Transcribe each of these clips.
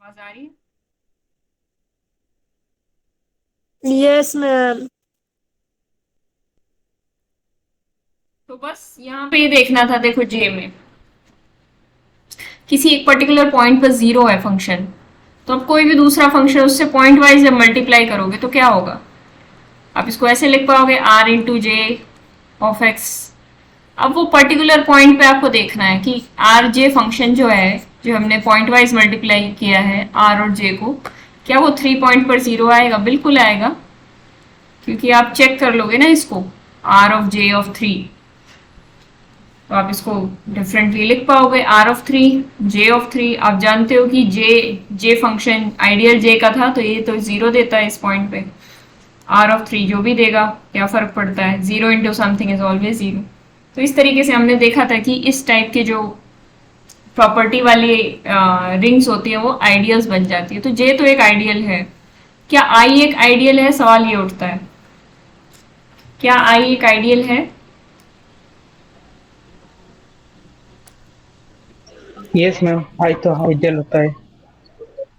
आवाज आ रही है? Yes ma'am. तो बस यहाँ पे ये देखना था, देखो जे में किसी एक पर्टिकुलर पॉइंट पर जीरो है फंक्शन। तो अब कोई भी दूसरा फंक्शन उससे पॉइंट वाइज जब मल्टीप्लाई करोगे तो क्या होगा? आप इसको ऐसे लिख पाओगे R into J of X. अब वो पर्टिकुलर पॉइंट पे आपको देखना है कि आर जे फंक्शन जो है, जो हमने पॉइंट वाइज मल्टीप्लाई किया है आर और जे को, क्या वो 3 पॉइंट पर जीरो आएगा? बिल्कुल आएगा, क्योंकि आप चेक कर लोगे ना इसको, R of J of three. तो आप इसको डिफरेंटली लिख पाओगे, R of three J of three. आप जानते हो कि जे जे फंक्शन आइडियल जे का था, तो ये तो जीरो देता है इस पॉइंट पे। आर ऑफ थ्री जो भी देगा, क्या फर्क पड़ता है, zero into something is always zero. तो इस तरीके से हमने देखा था कि इस टाइप के जो प्रॉपर्टी वाली रिंग्स होती है वो आइडियल्स बन जाती है। तो जे तो एक आइडियल है। क्या आई एक आइडियल है? सवाल ये उठता है, क्या आई एक आइडियल है? यस मैम, आई तो आइडियल होता है।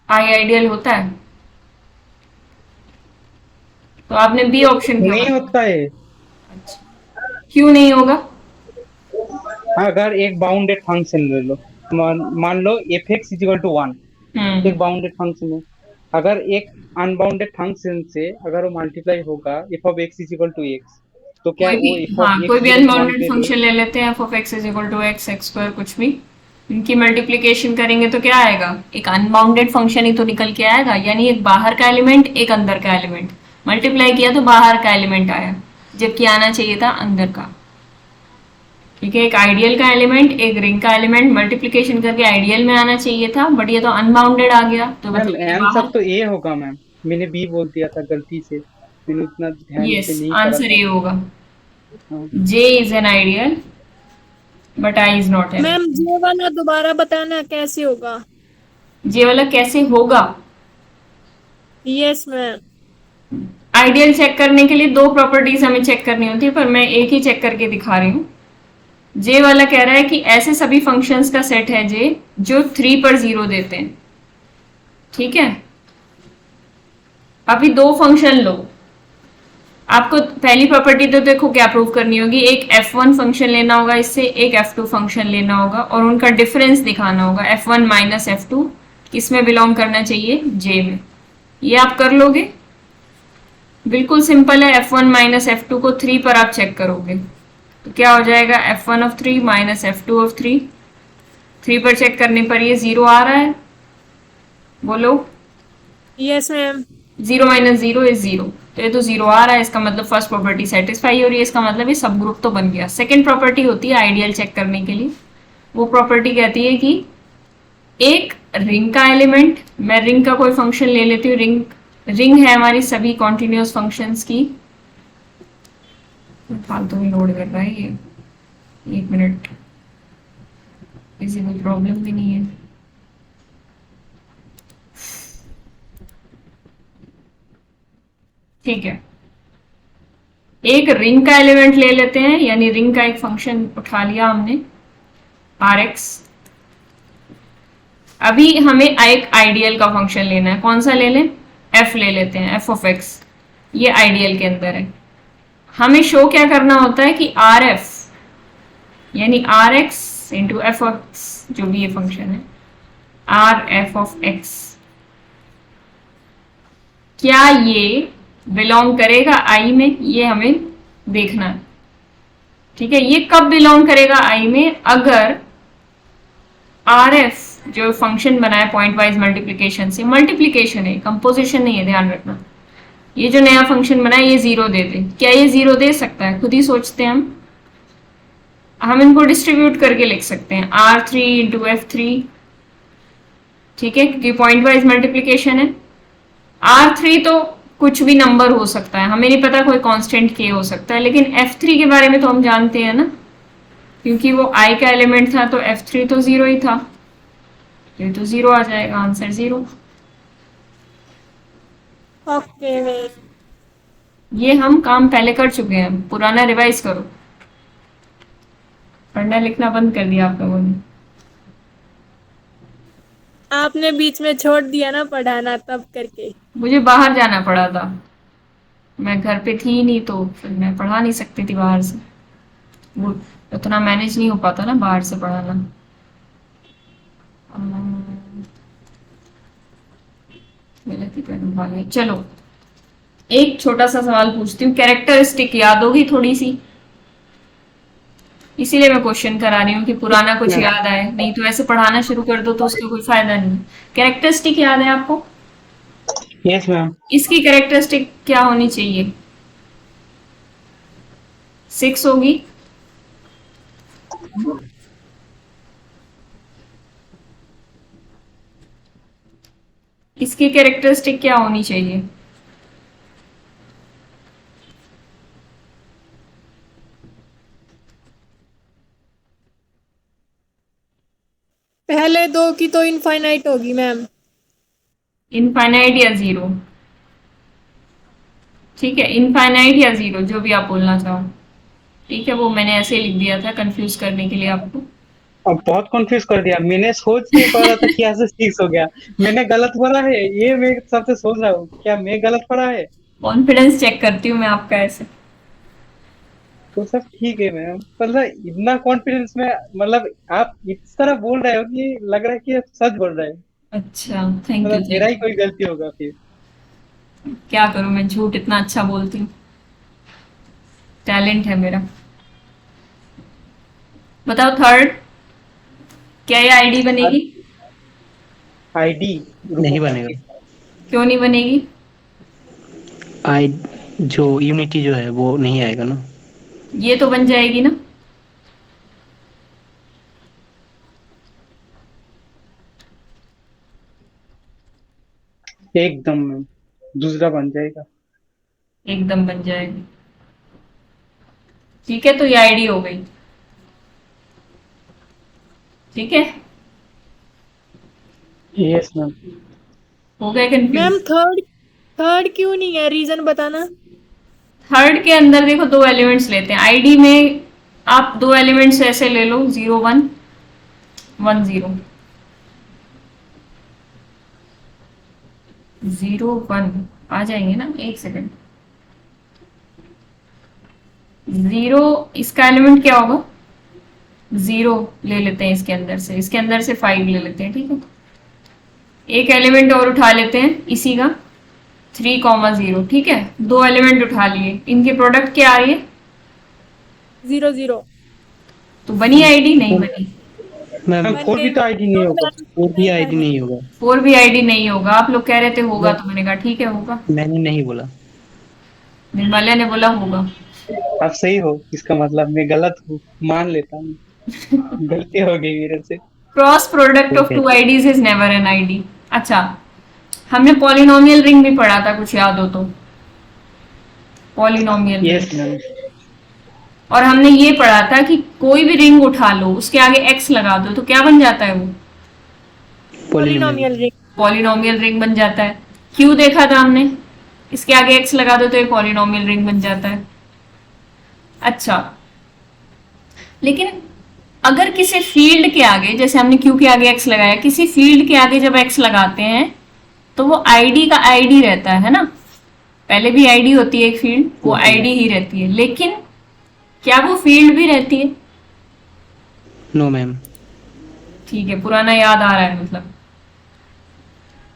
आई आइडियल होता है? तो आपने बी ऑप्शन क्यों नहीं बनाया? होता है। अच्छा, क्यों नहीं होगा? अगर एक बाउंडेड फंक्शन ले लो, मान लो F X equal to one, hmm. एक बाउंडेड फंक्शन है। अगर एक अनबाउंडेड फंक्शन से अगर वो मल्टीप्लाई होगा F of X equal to X, तो क्या कोई भी, वो एफ ऑफ हाँ, कोई एक्स भी equal to one unbounded value है? फंक्शन ले लेते हैं, F of X is equal to X X square कुछ भी। इनकी मल्टीप्लीकेशन करेंगे तो क्या आएगा? एक अनबाउंडेड फंक्शन ही तो निकल के आएगा, यानी एक बाहर का एलिमेंट एक अंदर का एलिमेंट। मल्टीप्लाई किया तो बाहर का एलिमेंट आया, जबकि आना चाहिए था अंदर का। ठीक है, एक आइडियल का एलिमेंट एक रिंग का एलिमेंट मल्टीप्लीकेशन करके आइडियल में आना चाहिए था, बट ये तो अनबाउंडेड आ गया, तो मैम मतलब ये आंसर बाहर। तो ए होगा मैम। मैंने बी बोल दिया था गलती से, मैंने उतना ध्यान यस, से नहीं करा आंसर था। ये होगा। हाँ। J is an ideal but I is not an. Ma'am ये वाला दोबारा बताना कैसे होगा। जे वाला कैसे होगा? Yes ma'am. आइडियल चेक करने के लिए दो प्रॉपर्टीज हमें चेक करनी होती है, पर मैं एक ही चेक करके दिखा रही हूँ। जे वाला कह रहा है कि ऐसे सभी फंक्शंस का सेट है जे जो 3 पर जीरो देते हैं। ठीक है, अभी दो फंक्शन लो। आपको पहली प्रॉपर्टी तो देखो क्या प्रूव करनी होगी, एक F1 फंक्शन लेना होगा इससे, एक F2 फंक्शन लेना होगा और उनका डिफरेंस दिखाना होगा। F1 माइनस F2 किसमें बिलोंग करना चाहिए? जे में। ये आप कर लोगे? बिल्कुल सिंपल है। F1 माइनस F2 को 3 पर आप चेक करोगे तो क्या हो जाएगा? F1 of 3 minus F2 of 3। 3 पर चेक करने पर ये जीरो आ रहा है, बोलो। Yes ma'am. Zero minus zero is zero, तो ये तो जीरो आ रहा है, इसका मतलब फर्स्ट प्रॉपर्टी सेटिस्फाई हो रही है, इसका मतलब ये सब ग्रुप तो बन गया। सेकंड प्रॉपर्टी होती है आइडियल चेक करने के लिए। वो प्रॉपर्टी कहती है कि एक रिंग का एलिमेंट, मैं रिंग का कोई फंक्शन ले लेती हूँ, रिंग रिंग है हमारी सभी कॉन्टिन्यूस फंक्शंस की। फालतू में लोड कर रहा है ये, 1 मिनट, किसी कोई प्रॉब्लम भी नहीं है। ठीक है, एक रिंग का एलिमेंट ले लेते हैं, यानी रिंग का एक फंक्शन उठा लिया हमने, आर एक्स। अभी हमें एक आइडियल का फंक्शन लेना है, कौन सा ले लें? एफ ले लेते हैं, एफ ऑफ एक्स। ये आइडियल के अंदर है। हमें शो क्या करना होता है कि आर एफ, यानी R X into F of X, जो भी ये फंक्शन है, आर एफ ऑफ एक्स, क्या ये बिलोंग करेगा आई में? ये हमें देखना है। ठीक है, ये कब बिलोंग करेगा आई में? अगर आर एफ जो फंक्शन बना है पॉइंट वाइज मल्टीप्लीकेशन से, मल्टीप्लीकेशन है, कंपोजिशन नहीं है, ध्यान रखना। ये जो नया फंक्शन बना है ये जीरो दे दे, क्या ये जीरो दे सकता है? खुद ही सोचते हैं हम इनको डिस्ट्रीब्यूट करके लिख सकते हैं, R three into F three. ठीक है, क्योंकि पॉइंट वाइज मल्टीप्लीकेशन है। आर थ्री तो कुछ भी नंबर हो सकता है, हमें नहीं पता, कोई कांस्टेंट के हो सकता है, लेकिन एफ थ्री के बारे में तो हम जानते हैं ना, क्योंकि वो आई का एलिमेंट था, तो एफ थ्री तो जीरो ही था, ये तो जीरो आ जाएगा, आंसर जीरो। Okay ma'am. ये हम काम पहले कर चुके हैं, पुराना रिवाइज करो। पढ़ना लिखना बंद कर दिया आप लोगों ने। आपने बीच में छोड़ दिया ना पढ़ाना तब करके। मुझे बाहर जाना पड़ा था, मैं घर पे थी ही नहीं, तो फिर मैं पढ़ा नहीं सकती थी बाहर से। वो उतना मैनेज नहीं हो पाता ना बाहर से पढ़ाना। अम्म, गलत ही पेन उठा लिया। चलो एक छोटा सा सवाल पूछती हूँ, कैरेक्टरिस्टिक याद होगी थोड़ी सी, इसीलिए मैं क्वेश्चन करा रही हूँ कि पुराना कुछ याद आए, नहीं तो ऐसे पढ़ाना शुरू कर दो तो उसका कोई फायदा नहीं। कैरेक्टरिस्टिक याद है आपको? Yes ma'am. इसकी कैरेक्टरिस्टिक क्या होनी चाहिए? 6 होगी। इसकी कैरेक्टरिस्टिक क्या होनी चाहिए? पहले दो की तो इनफाइनाइट होगी मैम। इनफाइनाइट या जीरो? ठीक है, इनफाइनाइट या जीरो, जो भी आप बोलना चाहो। ठीक है, वो मैंने ऐसे ही लिख दिया था कंफ्यूज करने के लिए आपको। अब बहुत कंफ्यूज कर दिया, मैंने सोच नहीं पा रहा था कि ऐसे 6 हो गया। मैंने गलत पढ़ा है, ये मैं सबसे सोच रहा हूँ क्या मैं गलत पढ़ा है। कॉन्फिडेंस चेक करती हूँ मैं आपका ऐसे। तो सब ठीक है मैम, मतलब इतना कॉन्फिडेंस में, मतलब आप इस तरह बोल रहे हो कि लग रहा है कि आप सच बोल रहे हैं। अच्छा, थैंक यू मतलब मेरा थैंक ही यू। कोई गलती होगा फिर। क्या करूं, मैं झूठ इतना अच्छा बोलती हूँ, टैलेंट है मेरा। बताओ थर्ड, क्या ये आईडी बनेगी? आईडी नहीं बनेगा। क्यों नहीं बनेगी? आई जो यूनिटी जो है वो नहीं आएगा ना। ये तो बन जाएगी ना। एकदम मैम, दूसरा बन जाएगा। एकदम बन जाएगी। ठीक है, तो ये आईडी हो गई। ठीक है, यस मैम। हो गए मैम कंफ्यूज? थर्ड थर्ड क्यों नहीं है, रीजन बताना। थर्ड के अंदर देखो दो एलिमेंट्स लेते हैं आईडी में। आप दो एलिमेंट्स ऐसे ले लो, 0 1 1 0, 0 1 आ जाएंगे ना। एक सेकंड, 0 इसका एलिमेंट क्या होगा? 0 ले लेते हैं इसके अंदर से, इसके अंदर से 5 ले लेते हैं। ठीक है, एक एलिमेंट और उठा लेते हैं इसी का, 3 0। ठीक है, दो एलिमेंट उठा लिए, इनके प्रोडक्ट क्या आ रही है? 0 0। तो बनी आईडी? नहीं बनी। मैम मैम 4 भी तो आईडी नहीं होगा। वो भी आईडी नहीं होगा। 4 भी आईडी नहीं होगा। आप लोग कह रहे थे होगा, तो मैंने कहा ठीक है होगा। मैंने नहीं बोला। निर्मल्या ने बोला होगा। आप सही हो, इसका मतलब मैं गलत हूँ, मान लेता हूँ। गलती हो गई मेरे से। क्रॉस प्रोडक्ट ऑफ ठीक है। 2 ideals is never an ideal. अच्छा, हमने पॉलिनोमियल रिंग भी पढ़ा था, कुछ याद हो तो? Polynomial yes ring. मैम। और हमने ये पढ़ा था कि कोई भी रिंग उठा लो, उसके आगे एक्स लगा दो तो क्या बन जाता है? वो पॉलिनोमियल रिंग। पॉलिनोमियल रिंग बन जाता है। क्यों देखा था हमने? इसके आगे एक्स लगा दो तो ये पॉलिनोमियल रिंग बन जाता है। अच्छा, लेकिन अगर किसी फील्ड के आगे, जैसे हमने क्यू के आगे एक्स लगाया, किसी फील्ड के आगे जब एक्स लगाते हैं तो वो आईडी का आईडी रहता है ना। पहले भी आईडी होती है एक फील्ड, वो आईडी ही रहती है, लेकिन क्या वो फील्ड भी रहती है? No ma'am. ठीक है, पुराना याद आ रहा है मतलब।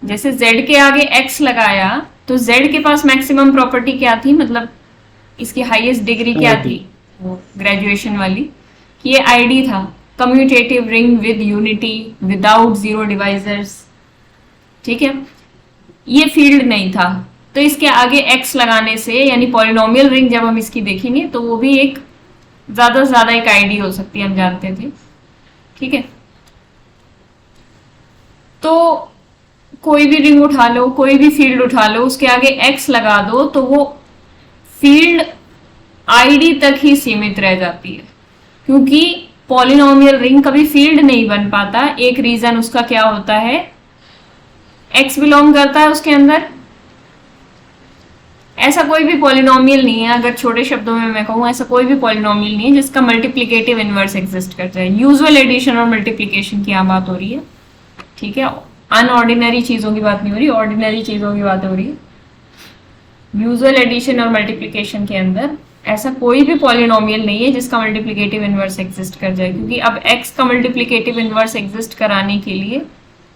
जैसे z के आगे x लगाया तो z के पास मैक्सिमम प्रॉपर्टी क्या थी, मतलब इसकी हाईएस्ट डिग्री क्या थी? वो ग्रेजुएशन वाली, कि ये आईडी था, commutative ring with unity without zero divisors. ठीक है, ये फील्ड नहीं था, तो इसके आगे x लगाने से, यानी पॉलिनोमियल रिंग जब हम इसकी देखेंगे तो वो भी एक ज्यादा से ज्यादा एक आईडी हो सकती है, हम जानते थे। ठीक है, तो कोई भी रिंग उठा लो, कोई भी फील्ड उठा लो, उसके आगे x लगा दो तो वो फील्ड आईडी तक ही सीमित रह जाती है, क्योंकि पॉलिनोमियल रिंग कभी फील्ड नहीं बन पाता। एक रीजन उसका क्या होता है? x बिलोंग करता है उसके अंदर। ऐसा कोई भी पॉलिनोमियल नहीं है, अगर छोटे शब्दों में मैं कहूँ, ऐसा कोई भी पॉलिनोमियल नहीं है जिसका मल्टीप्लिकेटिव इनवर्स एग्जिस्ट करता है। यूजुअल एडिशन और मल्टीप्लिकेशन की यहाँ बात हो रही है। ठीक है, अनऑर्डिनरी चीजों की बात नहीं हो रही, ऑर्डिनरी चीजों की बात हो रही है। यूजुअल एडिशन और मल्टीप्लिकेशन के अंदर ऐसा कोई भी पॉलिनोमियल नहीं है जिसका मल्टीप्लिकेटिव इनवर्स एग्जिस्ट कर जाए, क्योंकि अब x का मल्टीप्लिकेटिव इनवर्स एग्जिस्ट कराने के लिए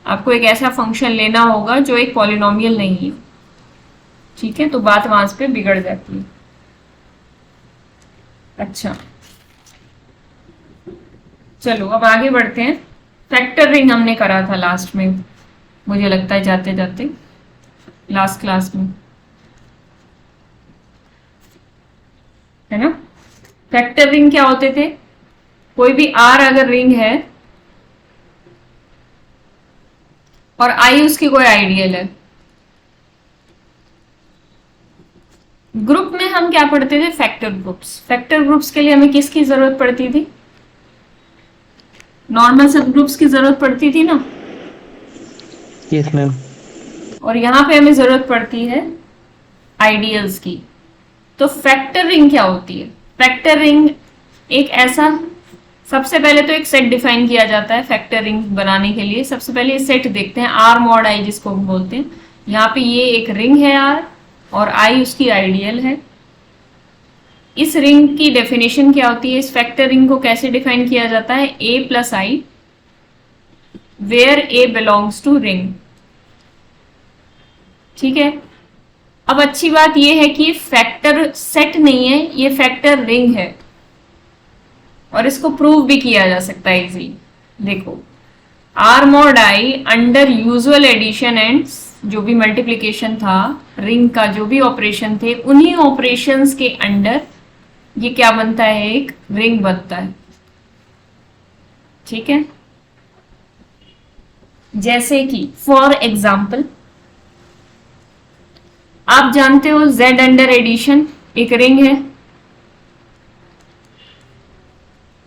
आपको एक ऐसा फंक्शन लेना होगा जो एक पॉलिनोमियल नहीं है। ठीक है, तो बात वहां पे बिगड़ जाती है। अच्छा चलो अब आगे बढ़ते हैं। फैक्टर रिंग हमने करा था लास्ट में, मुझे लगता है जाते जाते लास्ट क्लास में, है ना। फैक्टर रिंग क्या होते थे? कोई भी आर अगर रिंग है और आई उसकी कोई आइडियल है, ग्रुप में हम क्या पढ़ते थे? Factor groups. फैक्टर ग्रुप्स के लिए हमें किसकी जरूरत पड़ती थी? नॉर्मल सब ग्रुप्स की जरूरत पड़ती थी ना। Yes ma'am. और यहां पे हमें जरूरत पड़ती है आइडियल्स की। तो फैक्टर रिंग क्या होती है? फैक्टर रिंग एक ऐसा, सबसे पहले तो एक सेट डिफाइन किया जाता है फैक्टर रिंग बनाने के लिए। सबसे पहले सेट देखते हैं, आर मॉड आई जिसको हम बोलते हैं। यहाँ पे ये एक रिंग है आर और आई उसकी आइडियल है। इस रिंग की डेफिनेशन क्या होती है? इस फैक्टर रिंग को कैसे डिफाइन किया जाता है? A plus I where A belongs to ring. ठीक है, अब अच्छी बात यह है कि फैक्टर सेट नहीं है, ये फैक्टर रिंग है और इसको प्रूव भी किया जा सकता है इजीली। देखो, R mod I under usual addition and जो भी मल्टीप्लिकेशन था, रिंग का जो भी ऑपरेशन थे, उन्हीं ऑपरेशंस के अंडर ये क्या बनता है? एक रिंग बनता है। ठीक है, जैसे कि फॉर एग्जाम्पल आप जानते हो z अंडर एडिशन एक रिंग है।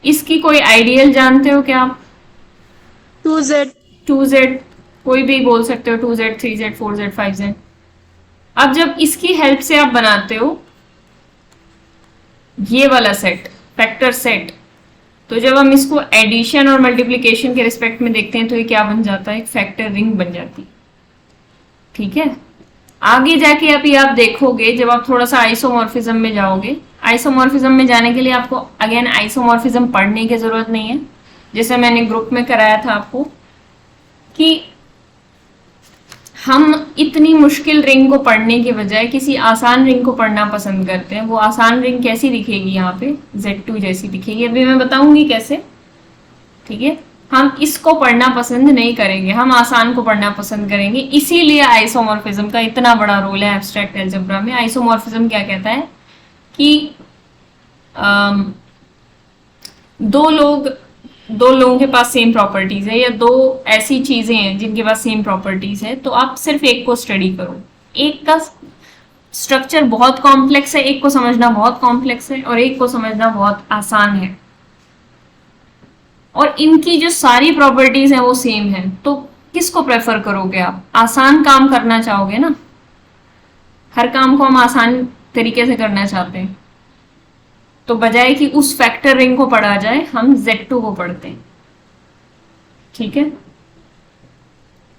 इसकी कोई आइडियल जानते हो क्या आप? 2z कोई भी बोल सकते हो, 2z 3z 4z 5z। अब जब इसकी हेल्प से आप बनाते हो ये वाला सेट, फैक्टर सेट, तो जब हम इसको एडिशन और मल्टीप्लिकेशन के रिस्पेक्ट में देखते हैं तो ये क्या बन जाता है? एक फैक्टर रिंग बन जाती। ठीक है, आगे जाके अभी आप देखोगे जब आप थोड़ा सा आइसोमॉर्फिज्म में जाओगे, आइसोमॉर्फिज्म में जाने के लिए आपको अगेन आइसोमॉर्फिज्म पढ़ने की जरूरत नहीं है। जैसे मैंने ग्रुप में कराया था आपको कि हम इतनी मुश्किल रिंग को पढ़ने के बजाय किसी आसान रिंग को पढ़ना पसंद करते हैं। वो आसान रिंग कैसी दिखेगी? यहाँ पे Z2 जैसी दिखेगी, अभी मैं बताऊंगी कैसे। ठीक है, हम इसको पढ़ना पसंद नहीं करेंगे, हम आसान को पढ़ना पसंद करेंगे। इसीलिए आइसोमॉर्फिज्म का इतना बड़ा रोल है एब्स्ट्रैक्ट अलजेब्रा में। आइसोमॉर्फिज्म क्या कहता है कि दो लोगों के पास सेम प्रॉपर्टीज है या दो ऐसी चीजें हैं जिनके पास सेम प्रॉपर्टीज है, तो आप सिर्फ एक को स्टडी करो। एक का स्ट्रक्चर बहुत कॉम्प्लेक्स है, एक को समझना बहुत कॉम्प्लेक्स है और एक को समझना बहुत आसान है, और इनकी जो सारी प्रॉपर्टीज हैं वो सेम है। तो किसको प्रेफर करोगे आप? आसान काम करना चाहोगे ना, हर काम को हम आसान तरीके से करना चाहते हैं। तो बजाय कि उस फैक्टर रिंग को पढ़ा जाए, हम Z2 को पढ़ते हैं। ठीक है,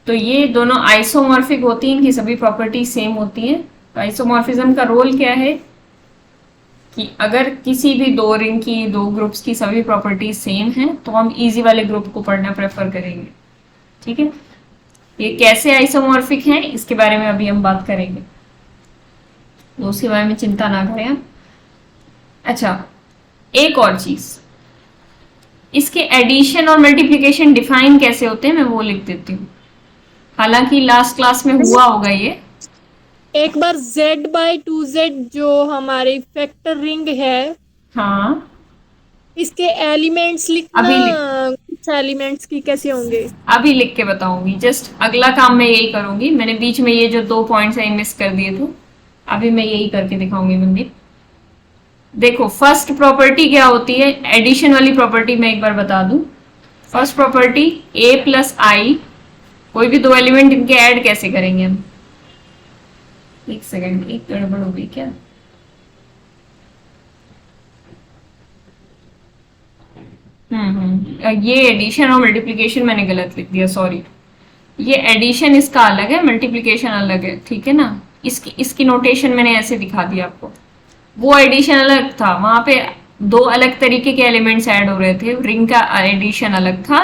तो ये दोनों आइसोमॉर्फिक होती हैं, इनकी सभी प्रॉपर्टी सेम होती हैं। तो आइसोमॉर्फिज्म का रोल क्या है कि अगर किसी भी दो रिंग की, दो ग्रुप्स की सभी प्रॉपर्टी सेम हैं तो हम इजी वाले ग्रुप को पढ़ना प्रेफर करेंगे। ठीक है, ये कैसे आइसोमॉर्फिक हैं इसके बारे में अभी हम बात करेंगे, तो उसके बारे में चिंता ना करें आप। अच्छा, एक और चीज, इसके एडिशन और मल्टीप्लिकेशन डिफाइन कैसे होते हैं मैं वो लिख देती हूँ। हालांकि लास्ट क्लास में हुआ होगा ये। एक बार Z/2z जो हमारी फैक्टर रिंग है, हाँ, इसके एलिमेंट्स लिखना। कुछ एलिमेंट्स की कैसे होंगे? अभी लिख के बताऊंगी। जस्ट अगला काम मैं यही करूंगी। मैंने बीच में ये जो 2 पॉइंट्स है मिस कर दिए थे, अभी मैं यही करके दिखाऊंगी मंदिर। देखो, फर्स्ट प्रॉपर्टी क्या होती है? एडिशन वाली प्रॉपर्टी मैं एक बार बता दूं। फर्स्ट प्रॉपर्टी a प्लस आई, कोई भी दो एलिमेंट इनके ऐड कैसे करेंगे हम? एक सेकेंड, एक गड़बड़ हो गई क्या? ये एडिशन और मल्टीप्लिकेशन मैंने गलत लिख दिया, सॉरी। ये एडिशन इसका अलग है, मल्टीप्लिकेशन अलग है, ठीक है ना। इसकी नोटेशन मैंने ऐसे दिखा दी आपको। वो एडिशन अलग था, वहां पे दो अलग तरीके के एलिमेंट्स ऐड हो रहे थे, रिंग का एडिशन अलग था,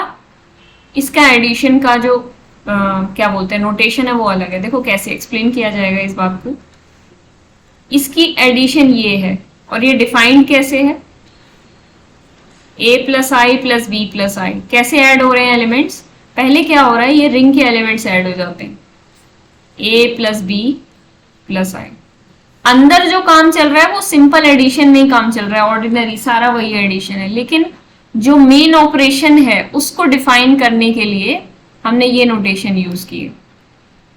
इसका एडिशन का जो क्या बोलते हैं नोटेशन है वो अलग है। देखो कैसे एक्सप्लेन किया जाएगा इस बात को। इसकी एडिशन ये है और ये डिफाइंड कैसे है, a plus I plus B plus I. कैसे ऐड हो रहे हैं एलिमेंट्स, पहले क्या हो रहा है, ये रिंग के एलिमेंट्स ऐड हो जाते हैं, a प्लस बी प्लस आई। अंदर जो काम चल रहा है वो सिंपल एडिशन में ही काम चल रहा है, ऑर्डिनरी सारा वही एडिशन है, लेकिन जो मेन ऑपरेशन है उसको डिफाइन करने के लिए हमने ये नोटेशन यूज की है,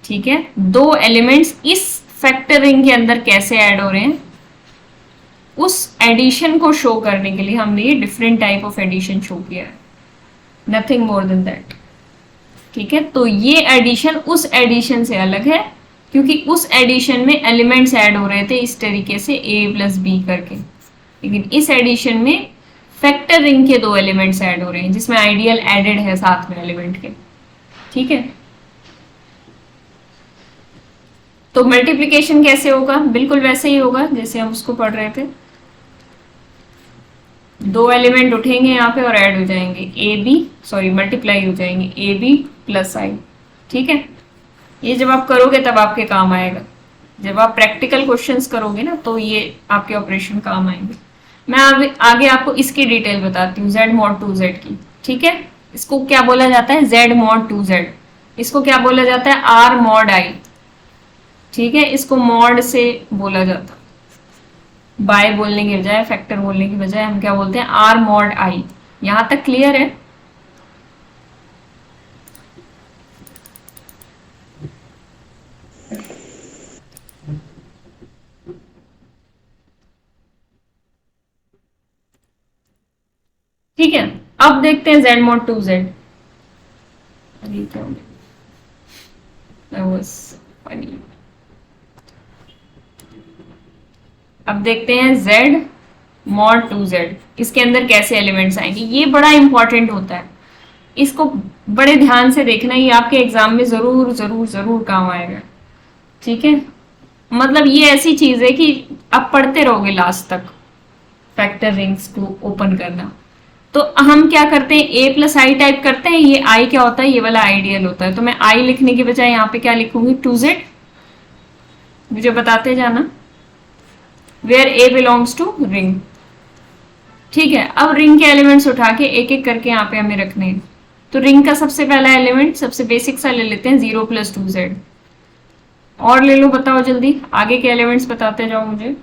ठीक है। दो एलिमेंट्स इस फैक्टर रिंग के अंदर कैसे ऐड हो रहे हैं उस एडिशन को शो करने के लिए हमने ये different type of addition show किया है, नथिंग मोर देन दैट, ठीक है। तो ये एडिशन उस एडिशन से अलग है क्योंकि उस एडिशन में एलिमेंट्स ऐड हो रहे थे इस तरीके से a प्लस बी करके, लेकिन इस एडिशन में फैक्टर रिंग के दो एलिमेंट्स ऐड हो रहे हैं जिसमें आइडियल एडेड है साथ में एलिमेंट के, ठीक है। तो मल्टीप्लिकेशन कैसे होगा, बिल्कुल वैसे ही होगा जैसे हम उसको पढ़ रहे थे। दो एलिमेंट उठेंगे यहाँ पे और ऐड हो जाएंगे, मल्टीप्लाई हो जाएंगे ए बी प्लस आई, ठीक है। ये जब आप करोगे तब आपके काम आएगा, जब आप प्रैक्टिकल क्वेश्चंस करोगे ना तो ये आपके ऑपरेशन काम आएंगे। मैं आगे आपको इसकी डिटेल बताती हूँ, z mod 2z की, ठीक है। इसको क्या बोला जाता है, z mod 2z। इसको क्या बोला जाता है, r mod i, ठीक है। इसको मॉड से बोला जाता, बाय बोलने के बजाय, फैक्टर बोलने की बजाय हम क्या बोलते हैं, r mod i। यहां तक क्लियर है। ठीक है, अब देखते हैं z mod 2z। अरे क्या हो गया, that was funny। अब देखते हैं z mod 2z, इसके अंदर कैसे एलिमेंट्स आएंगे। ये बड़ा इंपॉर्टेंट होता है, इसको बड़े ध्यान से देखना, ये आपके एग्जाम में जरूर जरूर जरूर काम आएगा, ठीक है। मतलब ये ऐसी चीज है कि आप पढ़ते रहोगे लास्ट तक, फैक्टर रिंग्स को ओपन करना। तो हम क्या करते हैं, a प्लस आई टाइप करते हैं, ये i क्या होता है, ये वाला आइडियल होता है। तो मैं i लिखने की बजाय यहाँ पे क्या लिखूंगी, 2z। मुझे बताते जाना, where a belongs to ring, ठीक है। अब रिंग के एलिमेंट्स उठा के एक एक करके यहाँ पे हमें रखने हैं। तो रिंग का सबसे पहला एलिमेंट सबसे बेसिक सा ले लेते हैं, 0 प्लस 2z। और ले लो, बताओ जल्दी, आगे के एलिमेंट्स बताते जाओ मुझे।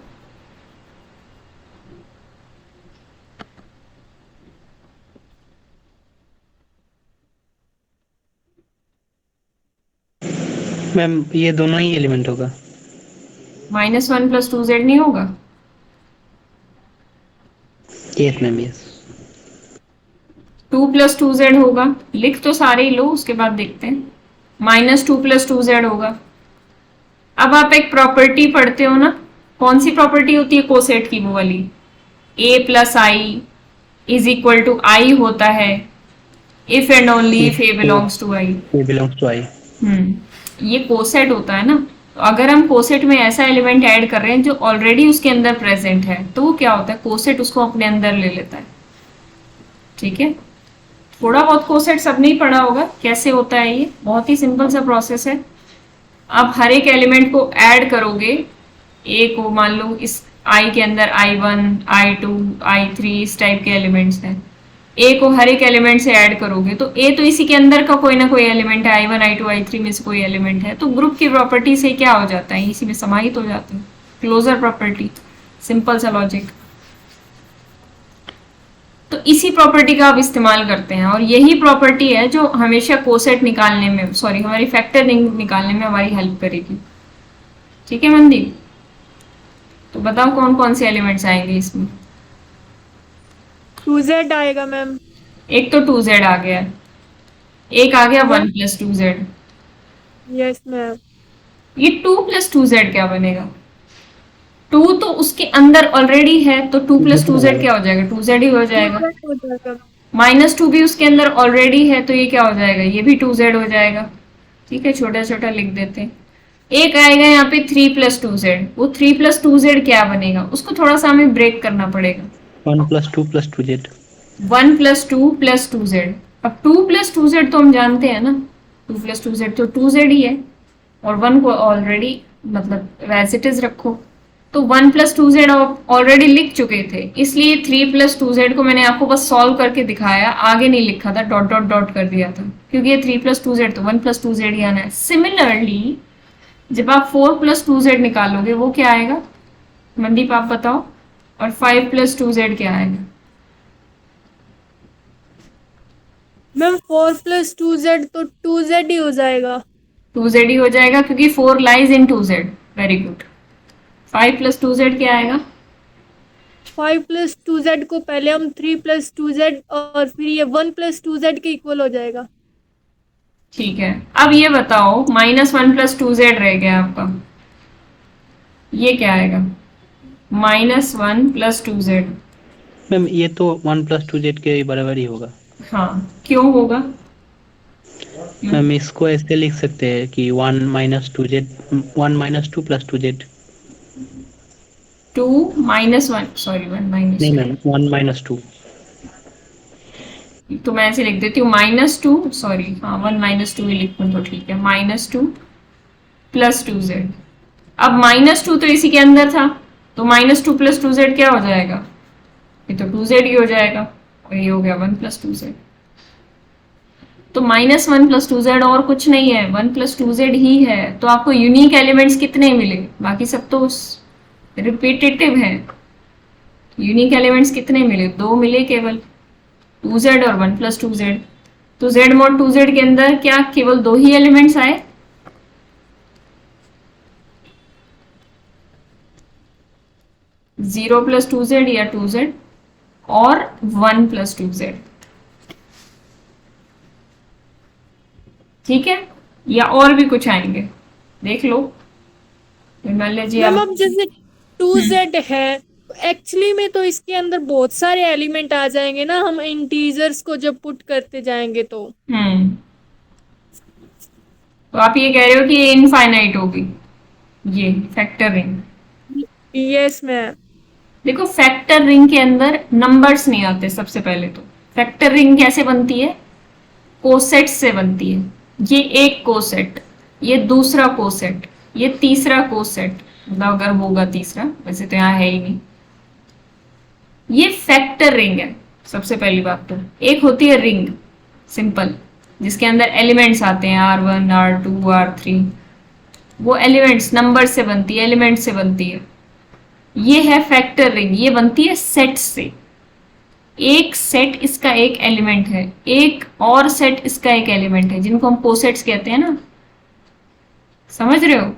मैम ये दोनों ही एलिमेंट होगा, -1 प्लस 2z नहीं होगा, yes ma'am yes. 2 plus 2z होगा, लिख तो सारे ही लो, उसके बाद देखते हैं। -2 प्लस 2z होगा। अब आप एक प्रॉपर्टी पढ़ते हो ना, कौन सी प्रॉपर्टी होती है, कोसेट की, वो वाली, a plus I is equal to I होता है if and only if a belongs to I. A belongs to I. ये कोसेट होता है ना। तो अगर हम कोसेट में ऐसा एलिमेंट ऐड कर रहे हैं जो ऑलरेडी उसके अंदर प्रेजेंट है, तो वो क्या होता है, कोसेट उसको अपने अंदर ले लेता है, ठीक है। थोड़ा बहुत कोसेट सबने ही पढ़ा होगा, कैसे होता है ये, बहुत ही सिंपल सा प्रोसेस है। आप हर एक एलिमेंट को ऐड करोगे, ए को मान लो इस i के अंदर i1, i2, i3 इस टाइप के एलिमेंट्स हैं, a को हर एक एलिमेंट से ऐड करोगे तो a तो इसी के अंदर का कोई ना कोई एलिमेंट है, i1, i2, i3 में से कोई एलिमेंट है, तो ग्रुप की प्रॉपर्टी से क्या हो जाता है, इसी में समाहित हो जाता है, क्लोजर प्रॉपर्टी, सिंपल सा लॉजिक। तो इसी प्रॉपर्टी का आप इस्तेमाल करते हैं और यही प्रॉपर्टी है जो हमेशा कोसेट निकालने में, हमारी फैक्टर निकालने में हमारी हेल्प करेगी, ठीक है मनदीप। तो बताओ कौन कौन से एलिमेंट्स आएंगे इसमें। 2z आएगा मैम। एक तो 2z आ गया, एक आ गया 1 प्लस 2z। Yes ma'am. ये 2 प्लस 2z क्या बनेगा, 2 तो उसके अंदर ऑलरेडी है, तो 2 प्लस 2z क्या हो जाएगा, 2z ही हो जाएगा। हो जाएगा। -2 भी उसके अंदर ऑलरेडी है, तो ये क्या हो जाएगा, ये भी 2z हो जाएगा। ठीक है, छोटा छोटा लिख देते हैं। एक आएगा यहाँ पे 3+2z, वो 3+2z क्या बनेगा, उसको थोड़ा सा हमें ब्रेक करना पड़ेगा। 1+2+2z। 1+2+2z। अब 2+2z तो हम जानते हैं ना, 2+2z तो 2z ही है, और 1 को ऑलरेडी मतलब एज इट इज रखो, तो 1+2z ऑलरेडी लिख चुके थे, इसलिए 3+2z को मैंने आपको बस सॉल्व करके दिखाया, आगे नहीं लिखा था, डॉट डॉट डॉट कर दिया था, क्योंकि ये 3+2z तो 1+2z ही आना है। सिमिलरली जब आप 4+2z निकालोगे वो क्या आएगा, मनदीप आप बताओ, और 5+2z क्या आएगा? मैम 4+2z तो 2z ही हो जाएगा। 2z ही हो जाएगा, क्योंकि 4 lies in 2z। Very good. 5+2z क्या आएगा? 5+2z को पहले हम 3+2z और फिर ये 1+2z के इक्वल हो जाएगा। ठीक है, अब ये बताओ -1+2z रह गया आपका, ये क्या आएगा? -1+2z। मैम ये तो 1+2z के बराबर ही होगा। हाँ, क्यों होगा? मैम इसको ऐसे लिख सकते हैं कि 1 -2z 1 -2+2z। 2 -1, सॉरी 1 नहीं -2, मैम 1 -2। तो मैं ऐसे लिख देती हूँ -2, सॉरी हाँ 1 -2 ही लिखूँ तो ठीक है, -2+2z। अब -2 तो इसी के अंदर था, तो -2+2z क्या हो जाएगा? ये तो 2z ही हो जाएगा, और ये हो गया 1+2z। तो -1+2z और कुछ नहीं है, 1+2z ही है। तो आपको यूनिक एलिमेंट्स कितने मिले? बाकी सब तो रिपीटेटिव है। यूनिक एलिमेंट्स कितने मिले? 2 मिले केवल, 2z और 1+2z। तो z mod 2z के अंदर क्या केवल 2 ही एलिमेंट्स आए? (0+2z) या 2z और 1+2z, ठीक है, या और भी कुछ आएंगे, देख लो। मान लीजिए मैम अब जैसे 2z है, एक्चुअली में तो इसके अंदर बहुत सारे एलिमेंट आ जाएंगे ना, हम इंटीजर्स को जब पुट करते जाएंगे तो। तो आप ये कह रहे हो कि ये इनफाइनाइट होगी, ये फैक्टर रिंग। Yes ma'am. देखो फैक्टर रिंग के अंदर नंबर्स नहीं आते। सबसे पहले तो फैक्टर रिंग कैसे बनती है? कोसेट से बनती है। ये एक कोसेट, ये दूसरा कोसेट, ये तीसरा कोसेट, मतलब अगर होगा तीसरा, वैसे तो यहाँ है ही नहीं। ये फैक्टर रिंग है। सबसे पहली बात तो एक होती है रिंग सिंपल, जिसके अंदर एलिमेंट्स आते हैं R1 R2 R3, वो एलिमेंट्स नंबर से बनती है, एलिमेंट से बनती है। ये है फैक्टर रिंग, ये बनती है सेट से। एक सेट इसका एक एलिमेंट है, एक और सेट इसका एक एलिमेंट है, जिनको हम कोसेट्स कहते हैं ना, समझ रहे हो?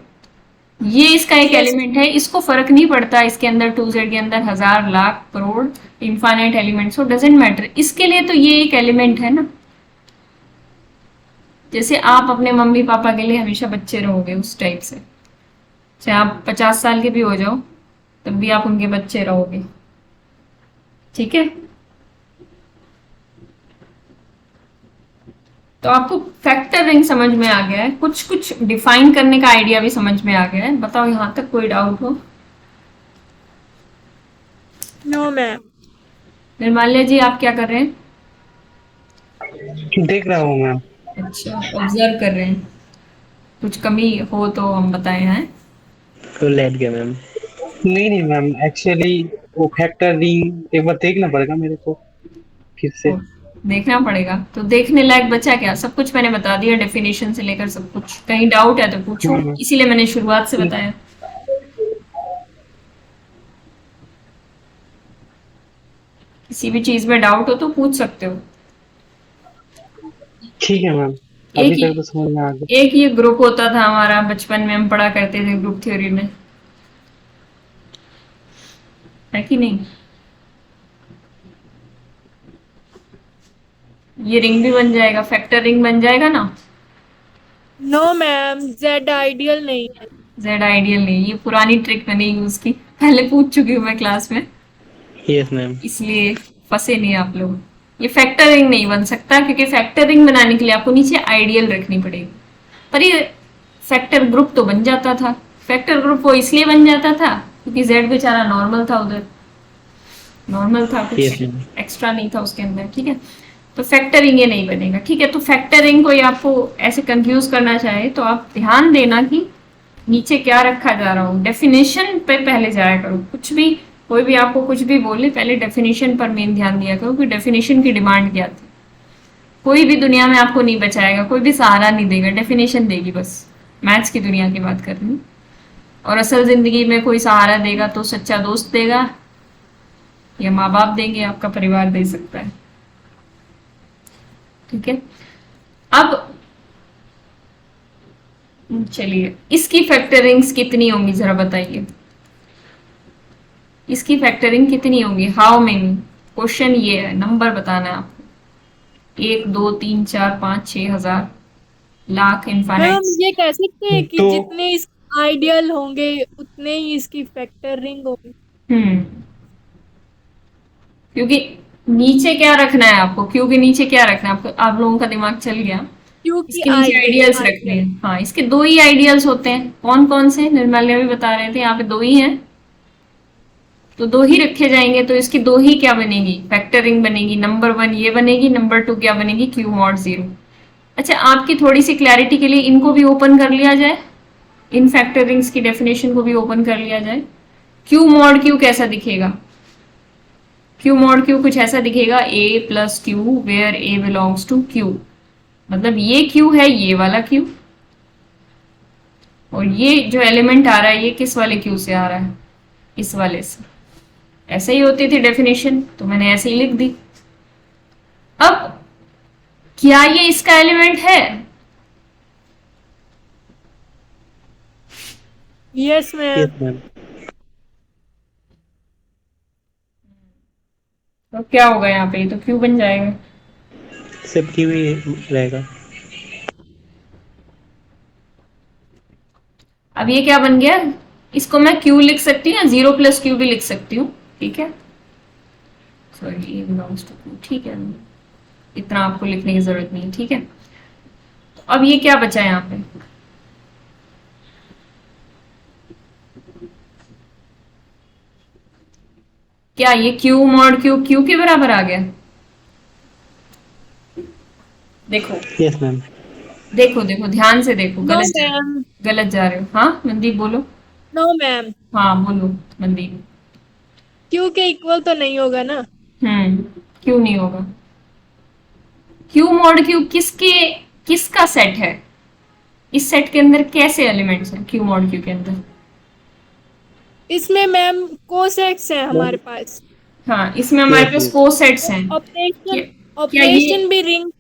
ये इसका एक एलिमेंट है, इसको फर्क नहीं पड़ता इसके अंदर 2z के अंदर हजार लाख करोड़ इनफाइनाइट एलिमेंट्स हो, डजेंट मैटर। इसके लिए तो ये एक एलिमेंट है ना। जैसे आप अपने मम्मी पापा के लिए हमेशा बच्चे रहोगे, उस टाइप से। चाहे आप 50 साल के भी हो जाओ तब भी आप उनके बच्चे रहोगे, ठीक है? तो आपको फैक्टर रिंग समझ में आ गया है, कुछ कुछ डिफाइन करने का आइडिया भी समझ में आ गया है। बताओ यहां तक कोई डाउट हो? No ma'am. निर्माल्या जी आप क्या कर रहे हैं? देख रहा हूँ मैम। अच्छा, ऑब्जर्व कर रहे हैं। कुछ कमी हो तो हम बताएं हैं। तो लेट गया मैम। नहीं नहीं मैम, एक्चुअली वो फैक्टर रिंग एक बार देखना पड़ेगा मेरे को फिर से। देखना पड़ेगा तो देखने लायक बचा क्या? सब कुछ मैंने बता दिया, डेफिनेशन से लेकर सब कुछ। कहीं डाउट है तो पूछो, इसीलिए मैंने शुरुआत से बताया। किसी भी चीज में डाउट हो तो पूछ सकते हो। ठीक है मैम, अभी तक तो समझ में आ गया। एक ये ग्रुप होता था हमारा, बचपन में हम पढ़ा करते थे ग्रुप थ्योरी में, है कि नहीं? ये रिंग भी बन जाएगा, फैक्टर रिंग बन जाएगा ना। नो मैम, जेड आइडियल नहीं है। जेड आइडियल नहीं, ये पुरानी ट्रिक मैंने यूज की, पहले पूछ चुकी हूँ मैं क्लास में, यस मैम। इसलिए फंसे नहीं आप लोग। ये फैक्टर रिंग नहीं बन सकता, क्योंकि फैक्टर रिंग बनाने के लिए आपको नीचे आइडियल रखनी पड़ेगी। पर ये फैक्टर ग्रुप तो बन जाता था। फैक्टर ग्रुप वो इसलिए बन जाता था क्योंकि z बेचारा नॉर्मल था, उधर नॉर्मल था, Yes, कुछ ma'am. एक्स्ट्रा नहीं था उसके अंदर, ठीक है। तो फैक्टरिंग ये नहीं बनेगा, ठीक है। तो फैक्टरिंग कोई आपको ऐसे कंफ्यूज करना चाहे तो आप ध्यान देना कि नीचे क्या रखा जा रहा हो, डेफिनेशन पे पहले जाया करो। कुछ भी, कोई भी आपको कुछ भी बोले पहले डेफिनेशन पर मेन ध्यान दिया करो कि डेफिनेशन की डिमांड क्या थी। कोई भी दुनिया में आपको नहीं बचाएगा, कोई भी सहारा नहीं देगा, डेफिनेशन देगी बस। मैथ्स की दुनिया की बात कर रही हूँ। और असल जिंदगी में कोई सहारा देगा तो सच्चा दोस्त देगा, या माँ बाप देंगे, आपका परिवार दे सकता है, ठीक है। अब चलिए, इसकी फैक्टरिंग्स कितनी होंगी जरा बताइए, इसकी फैक्टरिंग कितनी होगी, हाउ मेनी। क्वेश्चन ये है, नंबर बताना है आपको, 1 2 3 4 5 6 हजार, लाख, मैम हम इनफाइनाइट। ये कह सकते हैं कि तो जितने इस आइडियल होंगे उतने ही इसकी फैक्टर रिंग होगी। क्योंकि नीचे क्या रखना है आपको, क्यू के नीचे क्या रखना है आपको, आप लोगों का दिमाग चल गया। क्योंकि इसके नीचे आइडियल्स रखने हैं। हाँ, इसके 2 ही आइडियल्स होते हैं। कौन कौन से, निर्मल्या भी बता रहे थे, यहाँ पे 2 ही हैं, तो 2 ही रखे जाएंगे। तो इसकी 2 ही क्या बनेगी, फैक्टरिंग बनेगी। नंबर 1 ये बनेगी, नंबर 2 क्या बनेगी, क्यू मॉड 0। अच्छा, आपकी थोड़ी सी क्लैरिटी के लिए इनको भी ओपन कर लिया जाए, इन फैक्टरिंग्स की डेफिनेशन को भी ओपन कर लिया जाए। क्यू मॉड क्यू कैसा दिखेगा, क्यू मॉड क्यू कुछ ऐसा दिखेगा, a plus Q where a belongs to Q. मतलब ये क्यू है, ये वाला क्यू, और ये जो एलिमेंट आ रहा है ये किस वाले क्यू से आ रहा है, इस वाले से। ऐसे ही होती थी डेफिनेशन, तो मैंने ऐसे ही लिख दी। अब क्या ये इसका एलिमेंट है, यस मैम। Yes, ma'am. तो क्या होगा यहाँ पे, ये तो क्यू बन जाएगा। सब की भी रहेगा। अब ये क्या बन गया, इसको मैं क्यू लिख सकती हूँ या 0 प्लस क्यू भी लिख सकती हूँ, ठीक है। सॉरी, ये बिलोंग्स टू क्यू, ठीक है, इतना आपको लिखने की जरूरत नहीं है, ठीक है। तो अब ये क्या बचा यहाँ पे, क्या ये क्यू मॉड क्यू क्यू के बराबर आ गया। देखो Yes, ma'am. देखो देखो, ध्यान से देखो, नो मैम, गलत जा रहे हो। हाँ मनदीप बोलो। नो मैम, हाँ बोलो मनदीप। क्यू के इक्वल तो नहीं होगा ना। क्यों नहीं होगा, क्यू मॉड क्यू किसका सेट है, इस सेट के अंदर कैसे एलिमेंट्स हैं क्यू मॉड क्यू के अंदर। इसमें मैम कोसेट्स हैं हमारे पास। हाँ, इसमें हमारे Yes, पास yes. कोसेट्स हैं। ऑपरेशन क्या ऑपरेशन ये, भी रिंग